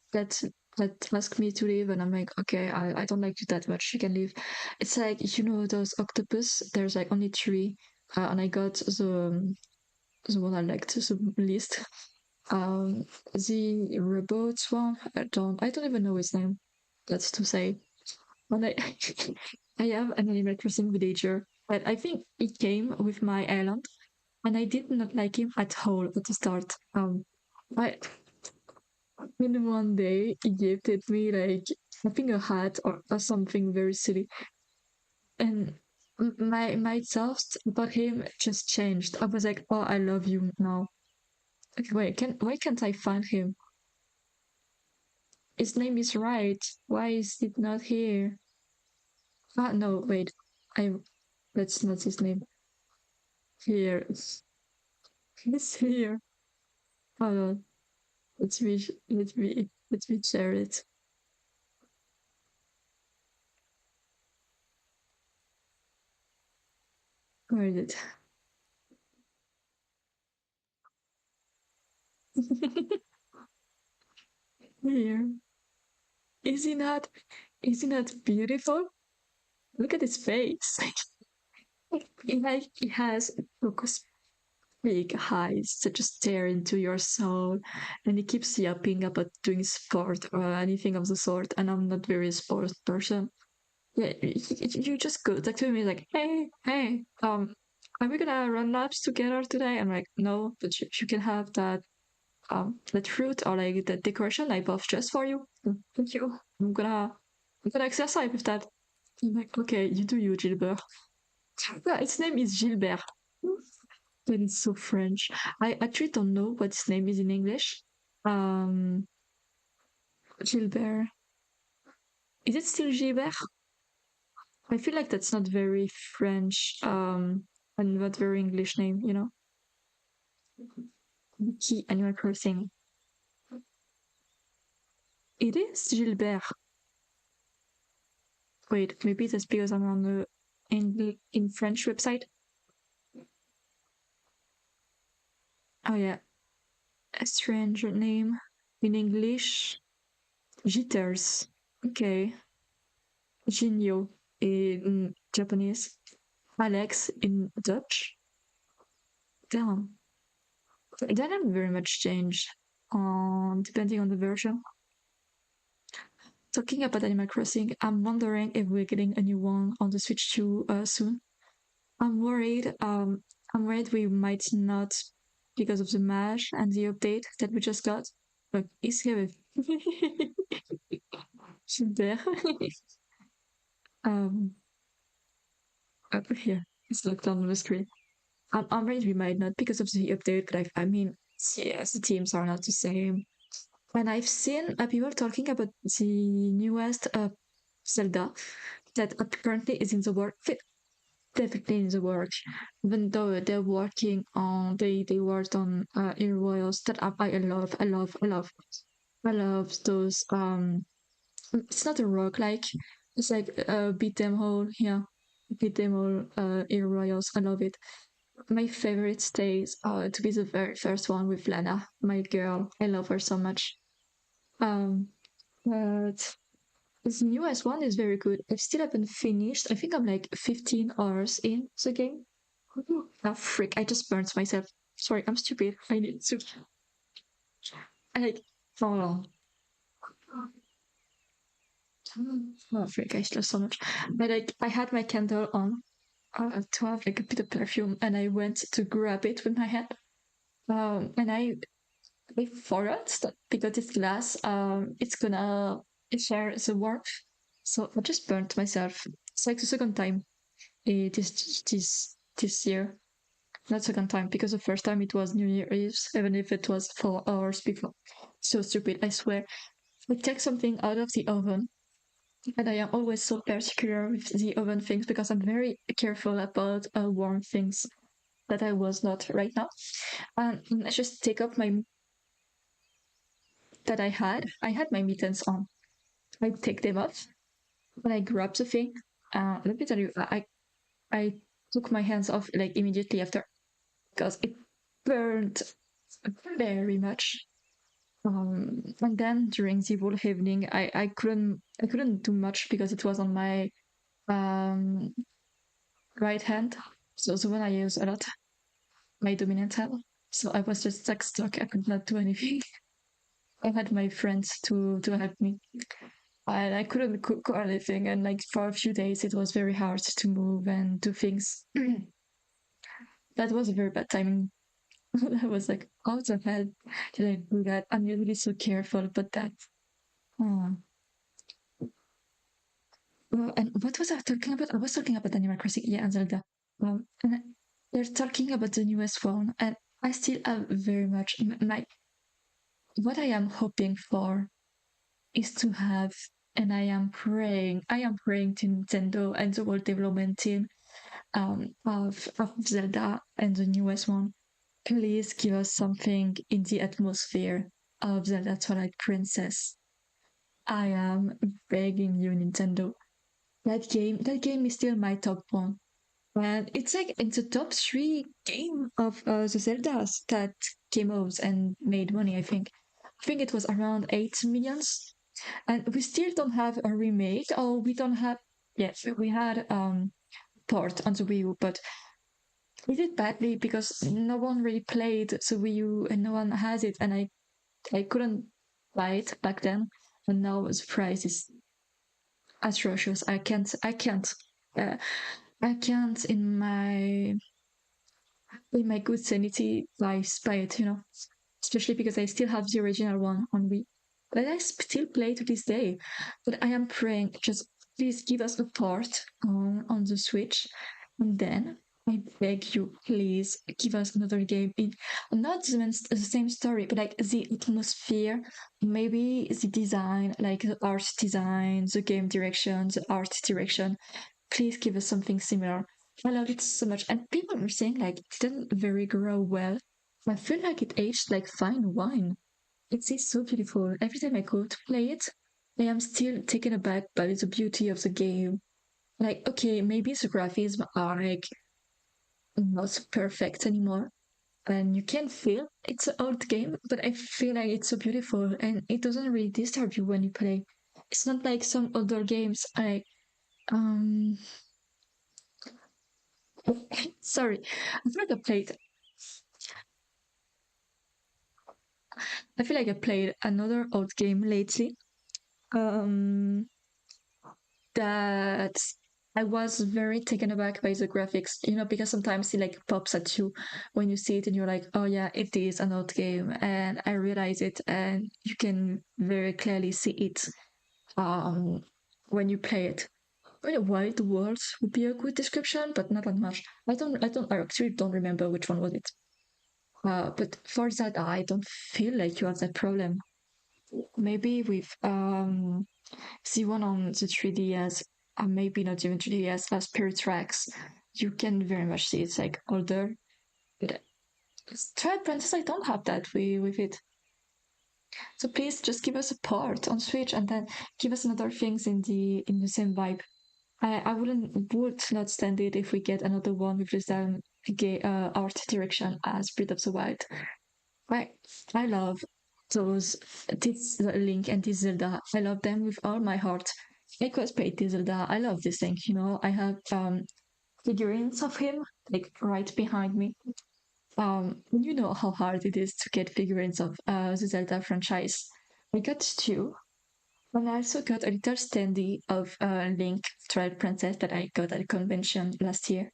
asked me to leave, and I'm like, okay, I don't like you that much. You can leave. It's like those octopus. There's like only three, and I got the one I liked the least. The robot one. I don't even know his name. That's to say. When I I have an Animal Crossing villager, but I think he came with my island, and I did not like him at all at the start. I in one day he gifted me like I think a hat or something very silly, and my thoughts about him just changed. I was like, oh, I love you now. Okay, wait, why can't I find him? His name is right. Why is it not here? Ah, no, wait. I That's not his name. Here, he's here. Hold on. Let me share it. Where is it? Here. Is he not? Is he not beautiful? Look at his face. He has focus big eyes that just stare into your soul, and he keeps yapping about doing sport or anything of the sort. And I'm not very sports person. Yeah, you just go talk to me like, hey, are we gonna run laps together today? I'm like, no, but you can have that fruit or like the decoration I bought just for you. Thank you. I'm gonna exercise with that. I'm like, okay, you do you, Gilbert. Yeah, its name is Gilbert. But it's so French. I actually don't know what its name is in English. Um, Gilbert. Is it still Gilbert? I feel like that's not very French, and not very English name, you know? Key Animal Crossing. It is Gilbert. Wait, maybe that's because I'm on the in French website. Oh yeah, a strange name in English. Jitters. Okay. Jinyo in Japanese. Alex in Dutch. Damn. It didn't very much change depending on the version. Talking about Animal Crossing, I'm wondering if we're getting a new one on the Switch 2 soon. I'm worried. I'm worried we might not because of the mash and the update that we just got. Look, is here. Super. um, up here. It's looked on the screen. I'm worried we might not because of the update, but I mean, yes, the teams are not the same. And I've seen people talking about the newest Zelda that currently is in the work, definitely in the work. Even though they're working on, they worked on Air Royals that I love those. It's not a rock like, it's like beat them all, yeah, beat them all. Air Royals, I love it. My favorite stays to be the very first one with Lana, my girl. I love her so much. Um, but this newest one is very good. I still haven't finished. I think I'm like 15 hours in the game. Oh, frick. I just burnt myself. Sorry, I'm stupid. I need to. I like. Oh, oh, frick. I lost so much. But like, I had my candle on to have like a bit of perfume, and I went to grab it with my hand. And I forgot that because it's glass, it's gonna share the warmth. So I just burnt myself. It's like the second time this year. Not second time, because the first time it was New Year Eve, even if it was 4 hours before. So stupid, I swear. I take something out of the oven, and I am always so particular with the oven things because I'm very careful about warm things that I was not right now. And I just take off my that I had my mittens on. I take them off, and I grab the thing. Let me tell you, I took my hands off like immediately after because it burned very much. And then during the whole evening, I couldn't do much because it was on my um, right hand, so the one I use a lot, my dominant hand. So I was just like stuck. I could not do anything. I had my friends to help me, and I couldn't cook or anything. And like for a few days, it was very hard to move and do things. That was a very bad timing. I was like, how the hell did I do that? I'm usually so careful, but that. Oh. Well, and what was I talking about? I was talking about Animal Crossing, yeah, and Zelda. And they're talking about the newest phone, and I still have very much my. What I am hoping for is to have, and I am praying to Nintendo and the whole development team of Zelda and the newest one. Please give us something in the atmosphere of Zelda Twilight Princess. I am begging you, Nintendo. That game is still my top one. And it's like in the top three game of the Zeldas that came out and made money, I think. I think it was around 8 millions. And we still don't have a remake, or we don't have, yes, we had port on the Wii U, but we did badly because no one really played the Wii U and no one has it, and I couldn't buy it back then, and now the price is atrocious. Uh, I can't in my good sanity buy it, you know, especially because I still have the original one on Wii. But I still play to this day. But I am praying, just please give us a port on the Switch. And then I beg you, please give us another game in not the same story, but like the atmosphere, maybe the design, like the art design, the game direction, the art direction. Please give us something similar. I love it so much. And people are saying like it didn't very grow well. I feel like it aged like fine wine. It's so beautiful. Every time I go to play it, I am still taken aback by the beauty of the game. Like, okay, maybe the graphics are like not perfect anymore, and you can feel it's an old game, but I feel like it's so beautiful and it doesn't really disturb you when you play. It's not like some other games. Um, sorry, I feel like I feel like I played another old game lately. Um, that I was very taken aback by the graphics, because sometimes it like pops at you when you see it and you're like, oh yeah, it is an old game. And I realize it, and you can very clearly see it um, when you play it. Wild Worlds would be a good description, but not that much. I actually don't remember which one was it. But for that, I don't feel like you have that problem. Maybe with see one on the 3DS, maybe not even 3DS, Spirit Tracks, you can very much see it's like older. But Twilight Princess, I don't have that with it. So please just give us a port on Switch and then give us another things in the same vibe. I would not stand it if we get another one with the same gay art direction as Breath of the Wild. I I love those this Link and this Zelda. I love them with all my heart. I cosplayed this Zelda. I love this thing. I have figurines of him like right behind me. You know how hard it is to get figurines of the Zelda franchise. I got two, and I also got a little standee of Link, Twilight Princess that I got at a convention last year.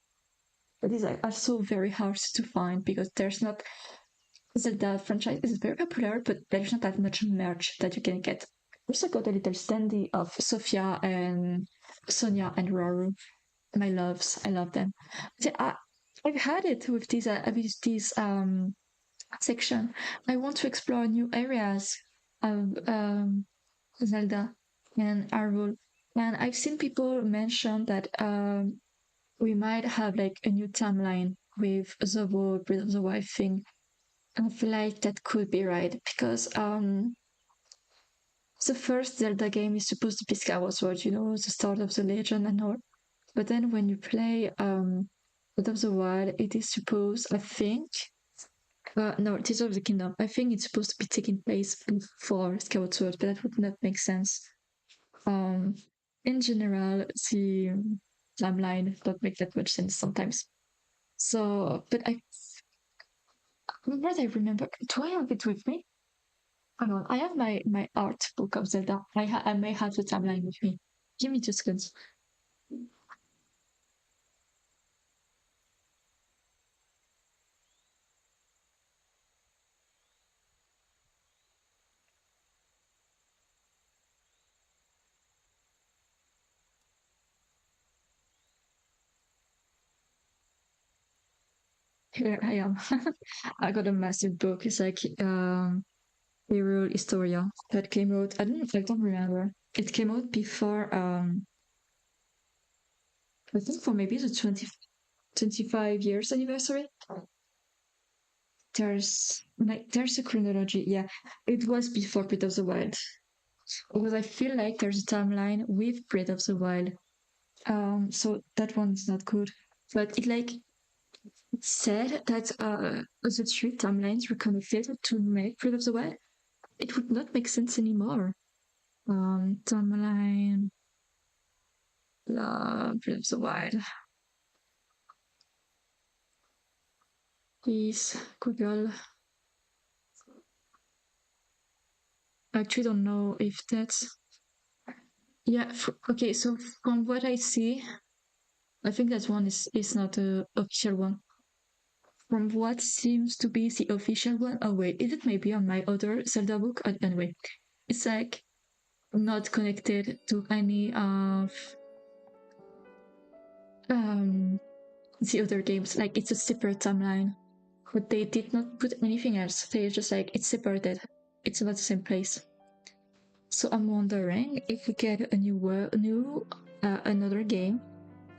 But these are also very hard to find because there's not Zelda franchise is very popular, but there's not that much merch that you can get. I also got a little standee of Sophia and Sonia and Roru. My loves, I love them. So I've had it with this section. I want to explore new areas of Zelda and Hyrule, and I've seen people mention that we might have like a new timeline with the whole Breath of the Wild thing. I feel like that could be right because the first Zelda game is supposed to be Skyward Sword, the start of the legend and all. But then when you play Breath of the Wild, it is supposed, I think, no, Tears of the Kingdom. I think it's supposed to be taking place before Skyward Sword, but that would not make sense. Um, in general, the timeline don't make that much sense sometimes. So, but what I remember, do I have it with me? Hang on, I have my art book of Zelda. I may have the timeline with me. Give me 2 seconds. Here I am. I got a massive book. It's like Hero Historia that came out. I don't remember. It came out before I think for maybe the 25 years anniversary. There's a chronology. Yeah, it was before Breath of the Wild because I feel like there's a timeline with Breath of the Wild. So that one's not good. But it said that the three timelines were connected to make Breath of the Wild. It would not make sense anymore. Timeline, Breath of the Wild. Please, Google. I actually don't know if that's. Yeah, okay, so from what I see, I think that one is not a official one. From what seems to be the official one, oh wait, is it maybe on my other Zelda book? Anyway, it's like not connected to any of um the other games. Like it's a separate timeline, but they did not put anything else. They just like it's separated. It's not the same place. So I'm wondering if we get a new another game,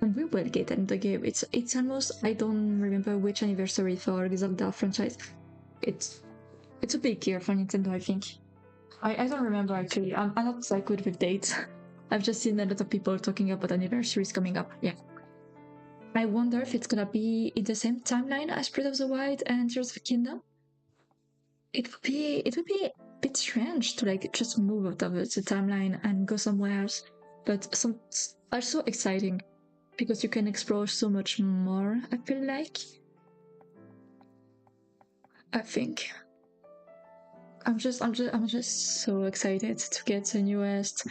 and we will get another game. It's almost I don't remember which anniversary for the Zelda franchise. It's it's a big year for Nintendo, I think. I don't remember actually. I'm not that good with dates. I've just seen a lot of people talking about anniversaries coming up. Yeah. I wonder if it's gonna be in the same timeline as Breath of the Wild and Tears of the Kingdom. It would be a bit strange to like just move out of the timeline and go somewhere else, but some also exciting because you can explore so much more. I feel like. I think I'm just so excited to get the newest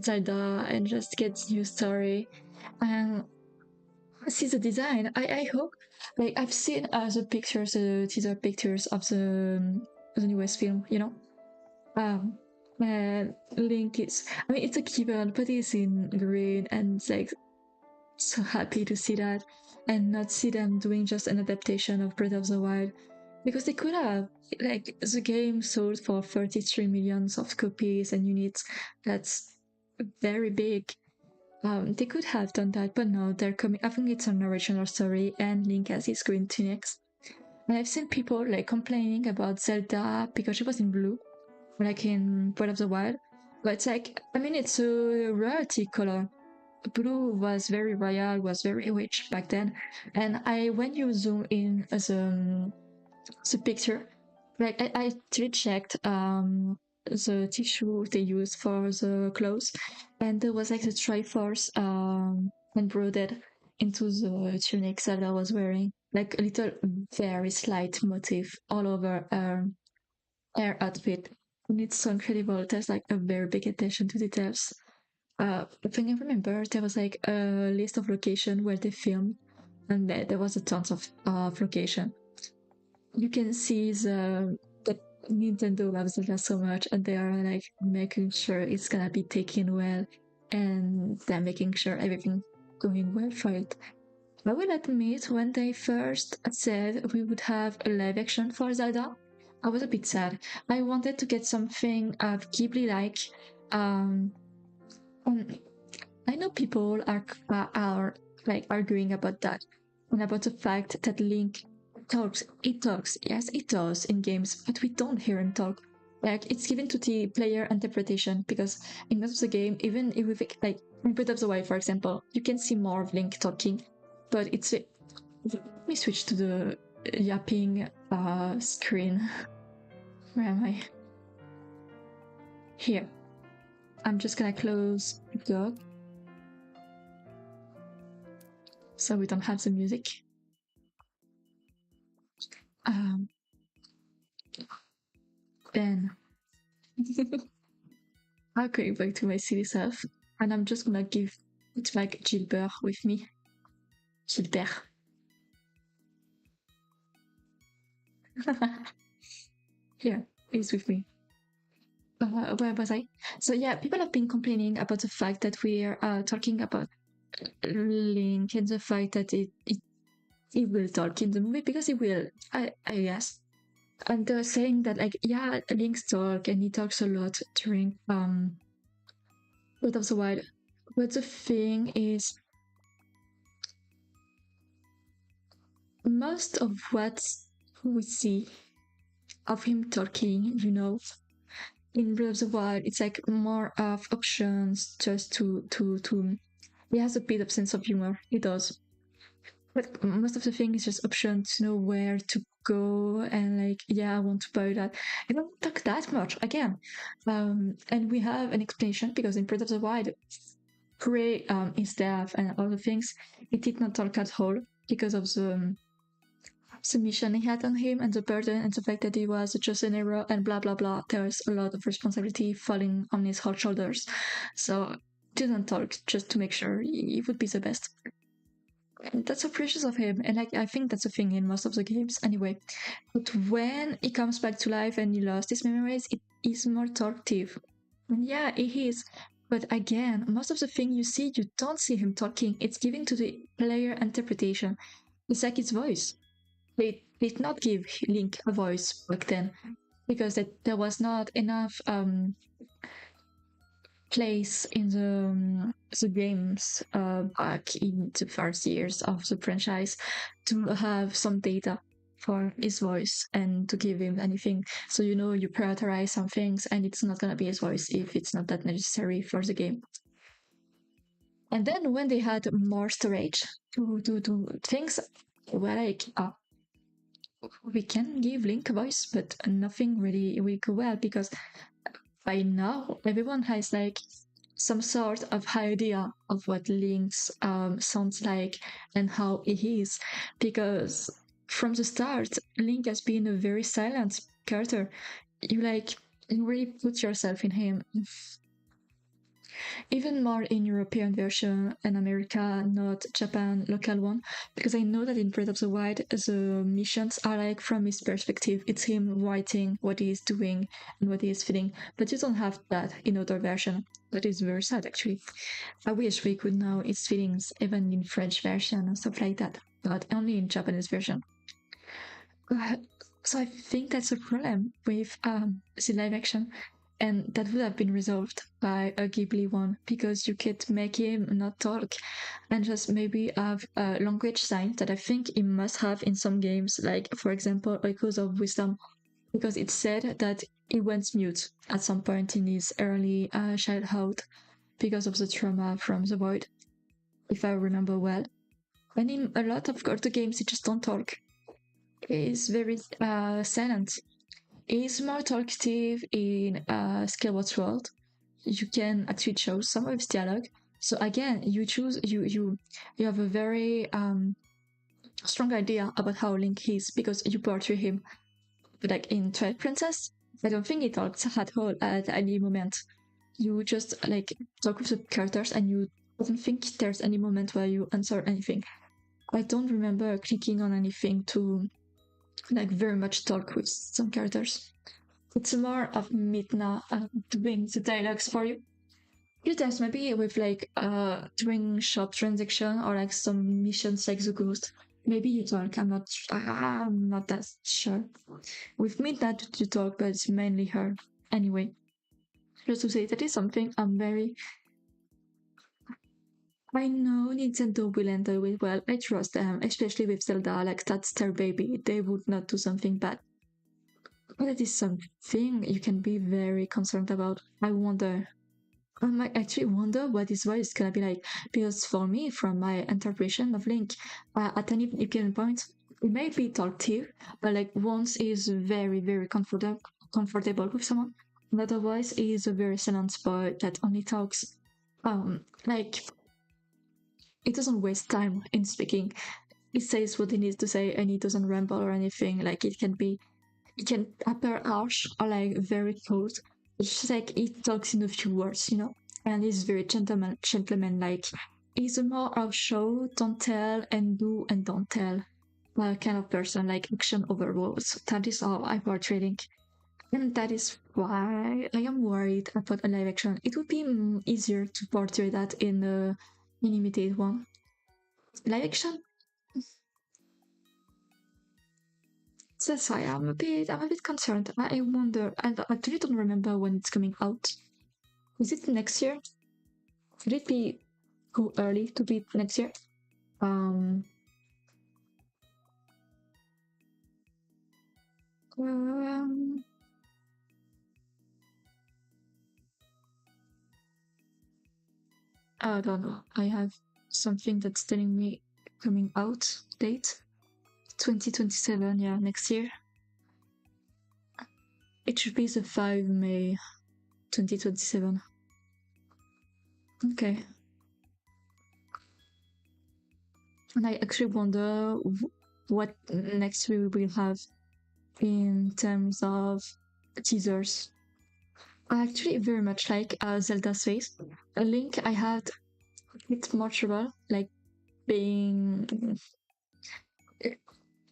Zelda and just get new story and see the design. I hope like I've seen the pictures, the teaser pictures of the newest film. Um, and Link is. I mean, it's a given, but he's in green, and it's like so happy to see that, and not see them doing just an adaptation of Breath of the Wild, because they could have like the game sold for 33 millions of copies and units. That's very big. They could have done that, but no, they're coming. I think it's an original story, and Link has his green tunics. And I've seen people like complaining about Zelda because she was in blue, like in Breath of the Wild. But it's like, I mean, it's a rarity color. Blue was very royal, was very rich back then. And when you zoom in the picture, like I actually checked the tissue they used for the clothes, and there was like the Triforce embroidered into the tunic that I was wearing, like a little very slight motif all over her outfit. And it's so incredible. There's like a very big attention to details. If I can remember, there was like a list of location where they filmed, and there was a tons of location. You can see that Nintendo loves Zelda so much, and they are like making sure it's gonna be taken well, and they're making sure everything going well for it. I will admit, when they first said we would have a live action for Zelda, I was a bit sad. I wanted to get something Ghibli-like. Um, I know people are like arguing about that and about the fact that Link talks. It talks, yes, it does in games, but we don't hear him talk. Like it's given to the player interpretation because in most of the game, even if we like in Breath of the Wild, for example, you can see more of Link talking, but it's. Let me switch to the yapping screen. Where am I? Here. I'm just gonna close Gogh so we don't have the music. Then I'm going back to my silly self, and I'm just gonna give it back Gilbert with me. Gilbert. Here, he's with me. Where was I? So yeah, people have been complaining about the fact that we're talking about Link and the fact that it will talk in the movie because it will. I guess. And they're saying that like yeah, Link's talk and he talks a lot during Breath of the Wild. But the thing is, most of what we see of him talking, in Breath of the Wild, it's like more of options just to. He has a bit of sense of humor. He does, but most of the thing is just options to know where to go and like yeah, I want to buy that. I don't talk that much again, and we have an explanation because in Breath of the Wild, Prey his death and all the things, he did not talk at all because of the mission he had on him and the burden and the fact that he was just an hero and blah blah blah. There's a lot of responsibility falling on his whole shoulders. So didn't talk just to make sure he would be the best. And that's so precious of him, and I think that's a thing in most of the games anyway. But when he comes back to life and he lost his memories, it is more talkative. And yeah, he is. But again, most of the thing you see, you don't see him talking. It's given to the player interpretation. It's like his voice. They did not give Link a voice back then because there was not enough place in the games back in the first years of the franchise to have some data for his voice and to give him anything. So you prioritize some things, and it's not gonna be his voice if it's not that necessary for the game. And then when they had more storage to things were like, we can give Link a voice, but nothing really will go well because by now everyone has like some sort of idea of what Link's sounds like and how he is, because from the start Link has been a very silent character. You really put yourself in him, even more in European version and America, not Japan local one, because I know that in Breath of the Wild the missions are like from his perspective. It's him writing what he is doing and what he is feeling, but you don't have that in other version. That is very sad actually. I wish we could know his feelings even in French version and stuff like that, but only in Japanese version. Uh, so I think that's a problem with the live action, and that would have been resolved by a Ghibli one because you could make him not talk and just maybe have a language sign that I think he must have in some games, like for example Echoes of Wisdom, because it said that he went mute at some point in his early childhood because of the trauma from the void, if I remember well. And in a lot of other games, he just don't talk. He's very silent. He's more talkative in Skyward Sword. You can actually choose some of his dialogue. So again, you have a very strong idea about how Link is because you portray him. But like in Twilight Princess, I don't think he talks at all at any moment. You just like talk with the characters and you don't think there's any moment where you answer anything. I don't remember clicking on anything to like very much talk with some characters. It's more of Midna doing the dialogues for you. You test maybe with like doing shop transaction or like some missions like the ghost. Maybe you talk. I'm not that sure. With Midna you talk, but it's mainly her. Anyway, just to say that is something I'm very. I know Nintendo will handle it well. I trust them, especially with Zelda. Like that's their baby. They would not do something bad. But it is something you can be very concerned about. I might actually wonder what his voice is gonna be like. Because for me, from my interpretation of Link, at any given point, it may be talkative, but like once is very, very comfortable with someone, and otherwise is a very silent boy that only talks. Like it doesn't waste time in speaking. It says what it needs to say and it doesn't ramble or anything. Like it can appear harsh or like very cold. It's just like it talks in a few words. And he's very gentleman like. He's a more of show, don't tell, and do and don't tell kind of person, like action over words. That is how I portray it. And that is why I am worried about a live action. It would be easier to portray that in a animated one. Live action. So that's why I'm a bit concerned. I wonder. I actually don't remember when it's coming out. Is it next year? Would it be too early to be next year? Um, um, I don't know. I have something that's telling me coming out date 2027. Yeah, next year. It should be the 5 May 2027. Okay. And I actually wonder what next we will have in terms of teasers. I actually very much like Zelda's face. A Link, I had a bit more trouble, like being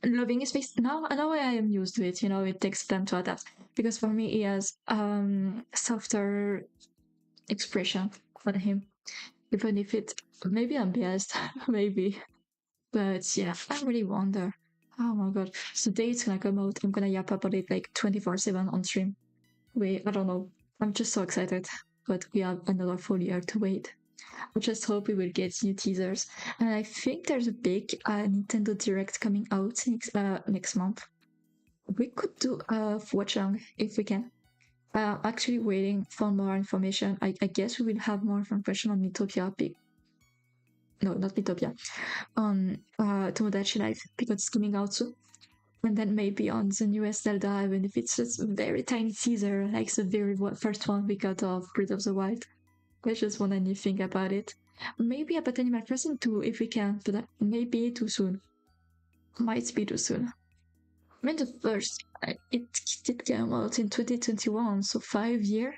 loving his face. Now I am used to it. It takes time to adapt because for me he has softer expression. on him, even if it maybe I'm biased, maybe. But yeah, I really wonder. Oh my god. So the day it's gonna come out, I'm gonna yap about it like 24/7 on stream. Wait, I don't know. I'm just so excited. But we have another full year to wait. I just hope we will get new teasers. And I think there's a big Nintendo Direct coming out next month. We could do a watch along if we can. Actually waiting for more information. I guess we will have more information on Mythopia. No, not Mythopia. On Tomodachi Life because it's coming out soon. And then maybe on the newest Zelda, even if it's just a very tiny teaser, like the very first one we got of Breath of the Wild. I just want anything about it. Maybe about Animal Crossing too, if we can, but maybe too soon. Might be too soon. I mean, the first, it did come out in 2021, so 5 years.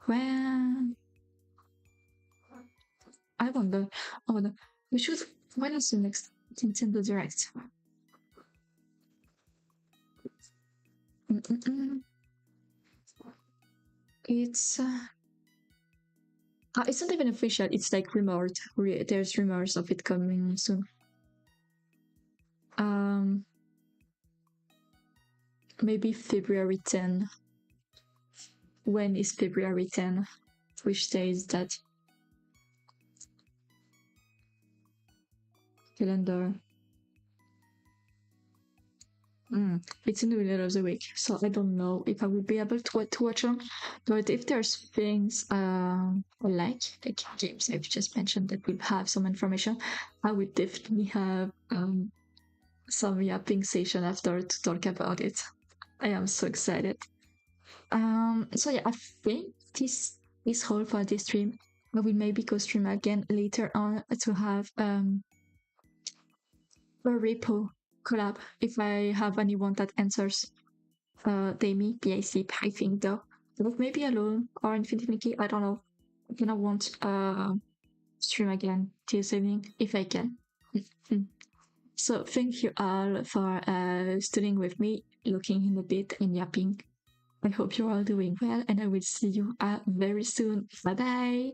When I wonder, I wonder, we should. When is the next Nintendo Direct? Mm-mm-mm. It's it's not even official. It's like rumored. There's rumors of it coming soon. Um, maybe February 10. When is February 10? Which day is that? Calendar. It's in the middle of the week, so I don't know if I will be able to watch them. But if there's things I like games I've just mentioned that will have some information, I would definitely have some yapping session after to talk about it. I am so excited. So yeah, I think this is all for this stream. I will maybe go stream again later on to have a repo collab if I have anyone that answers Demi, BIC, think though. But maybe alone or infinitely, I don't know. I'm gonna want stream again this evening if I can. So thank you all for studying with me, looking in a bit and yapping. I hope you're all doing well, and I will see you very soon. Bye bye.